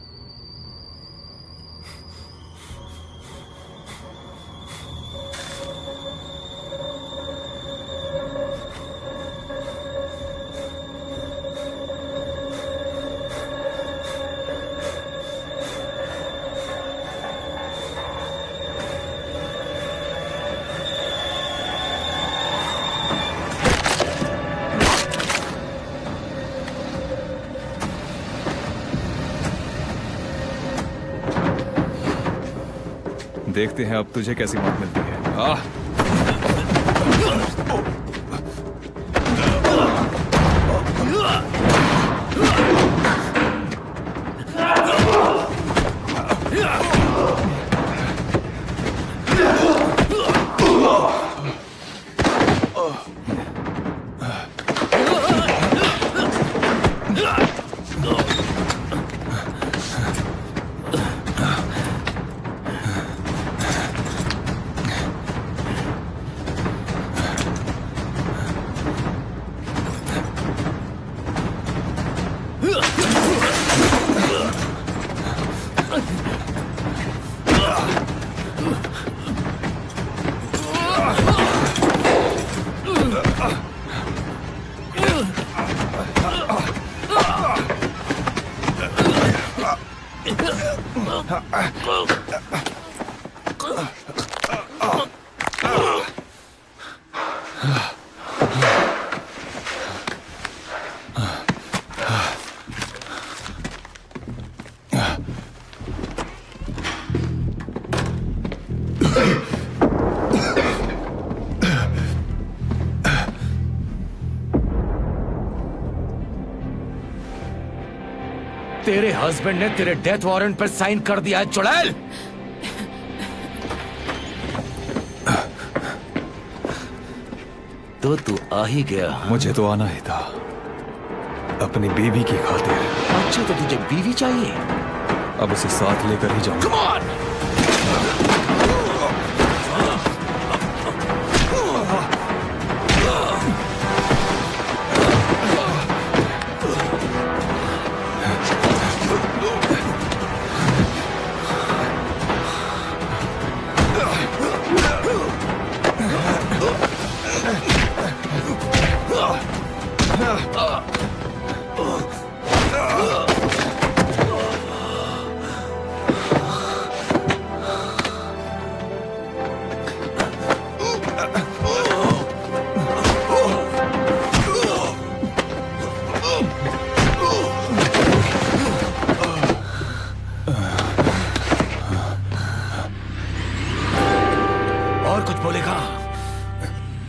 देखते हैं अब तुझे कैसी मौत मिलती है। तेरे हस्बैंड ने तेरे डेथ वारंट पर साइन कर दिया है चुड़ैल। तो तू आ ही गया। मुझे तो आना ही था, अपनी बीवी की खातिर। अच्छा तो तुझे बीवी चाहिए? अब उसे साथ लेकर ही जाऊंगा। Come on!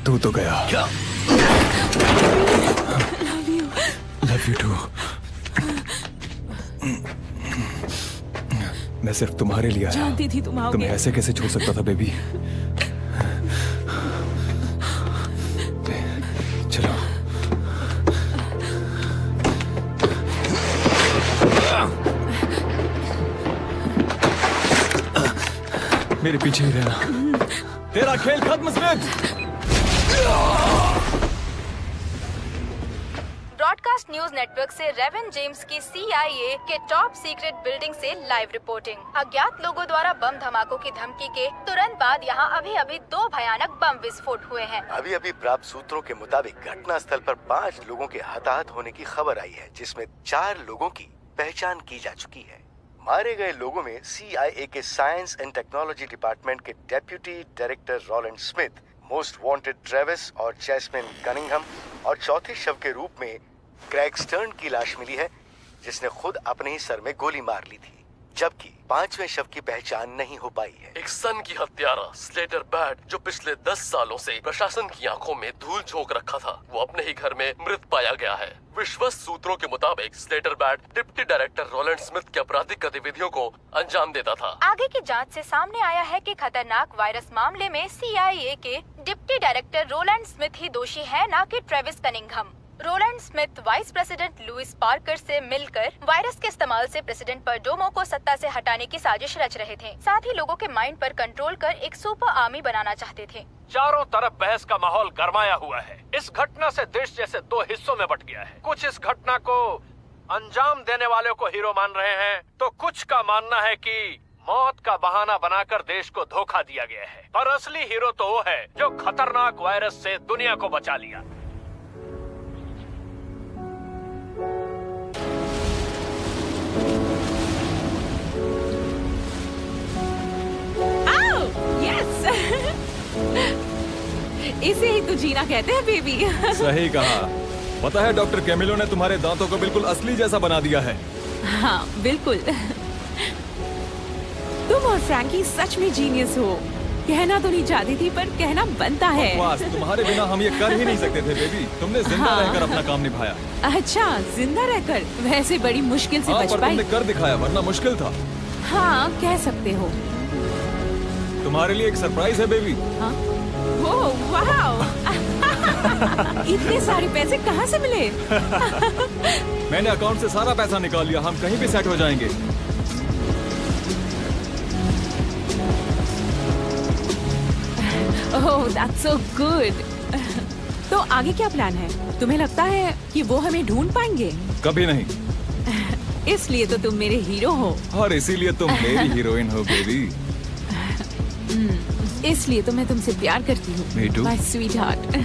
तू तो गया। Love you too. मैं सिर्फ तुम्हारे लिए आया। जानती थी तुम आओगे। तुम्हें ऐसे कैसे छोड़ सकता था बेबी। चलो मेरे पीछे ही रहना। तेरा खेल खत्म स्मिथ। ब्रॉडकास्ट न्यूज नेटवर्क से रेवन जेम्स की CIA के टॉप सीक्रेट बिल्डिंग से लाइव रिपोर्टिंग। अज्ञात लोगों द्वारा बम धमाकों की धमकी के तुरंत बाद यहाँ अभी 2 भयानक बम विस्फोट हुए हैं। अभी प्राप्त सूत्रों के मुताबिक घटना स्थल पर 5 लोगों के हताहत होने की खबर आई है, जिसमें 4 लोगों की पहचान की जा चुकी है। मारे गए लोगों में CIA के साइंस एंड टेक्नोलॉजी डिपार्टमेंट के deputy director Roland Smith, most wanted Travis और जैस्मिन कनिंघम और चौथे शव के रूप में क्रेग स्टर्न की लाश मिली है, जिसने खुद अपने ही सर में गोली मार ली थी, जबकि 5वें शव की पहचान नहीं हो पाई है। एक सन की हत्यारा स्लेटर बैट, जो पिछले 10 सालों से प्रशासन की आंखों में धूल झोंक रखा था, वो अपने ही घर में मृत पाया गया है। विश्वस्त सूत्रों के मुताबिक स्लेटर बैट डिप्टी डायरेक्टर रोलैंड स्मिथ की आपराधिक गतिविधियों को अंजाम देता था। आगे की जांच से सामने आया है कि खतरनाक वायरस मामले में CIA के डिप्टी डायरेक्टर रोलैंड स्मिथ ही दोषी है, न कि Travis Cunningham. Roland Smith vice president Louis Parker से मिलकर वायरस के इस्तेमाल से प्रेसिडेंट परडोमो को सत्ता से हटाने की साजिश रच रहे थे। साथ ही लोगों के माइंड पर कंट्रोल कर एक सुपर आर्मी बनाना चाहते थे। चारों तरफ बहस का माहौल गरमाया हुआ है। इस घटना से देश जैसे 2 हिस्सों में बट गया है। कुछ इस घटना को अंजाम देने वालों को हीरो मान रहे हैं, तो कुछ का मानना है कि मौत का बहाना बनाकर देश को धोखा दिया गया है। पर असली हीरो तो वो है जो खतरनाक वायरस से दुनिया को बचा लिया। इसे ही तो जीना कहते हैं बेबी। सही कहा। पता है डॉक्टर कैमिलो ने तुम्हारे दांतों को बिल्कुल असली जैसा बना दिया है। हाँ बिल्कुल। तुम और फ्रैंकी सच में जीनियस हो। कहना तो नहीं चाहती थी, पर कहना बनता है। तुम्हारे बिना हम ये कर ही नहीं सकते थे बेबी। तुमने जिंदा रहकर अपना काम निभाया। अच्छा, जिंदा रहकर? वैसे बड़ी मुश्किल से बच पाई। तुमने कर दिखाया, वरना मुश्किल था। हाँ कह सकते हो। तुम्हारे लिए एक सरप्राइज है बेबी। हाँ? ओह वाह! इतने सारे पैसे कहाँ से मिले? मैंने अकाउंट से सारा पैसा निकाल लिया। हम कहीं भी सेट हो जाएंगे। Oh that's so good. तो आगे क्या प्लान है? तुम्हें लगता है कि वो हमें ढूंढ पाएंगे? कभी नहीं। इसलिए तो तुम मेरे हीरो हो। और इसीलिए तुम मेरी हीरोइन हो बेबी। इसलिए तो मैं तुमसे प्यार करती हूँ, माय स्वीट हार्ट।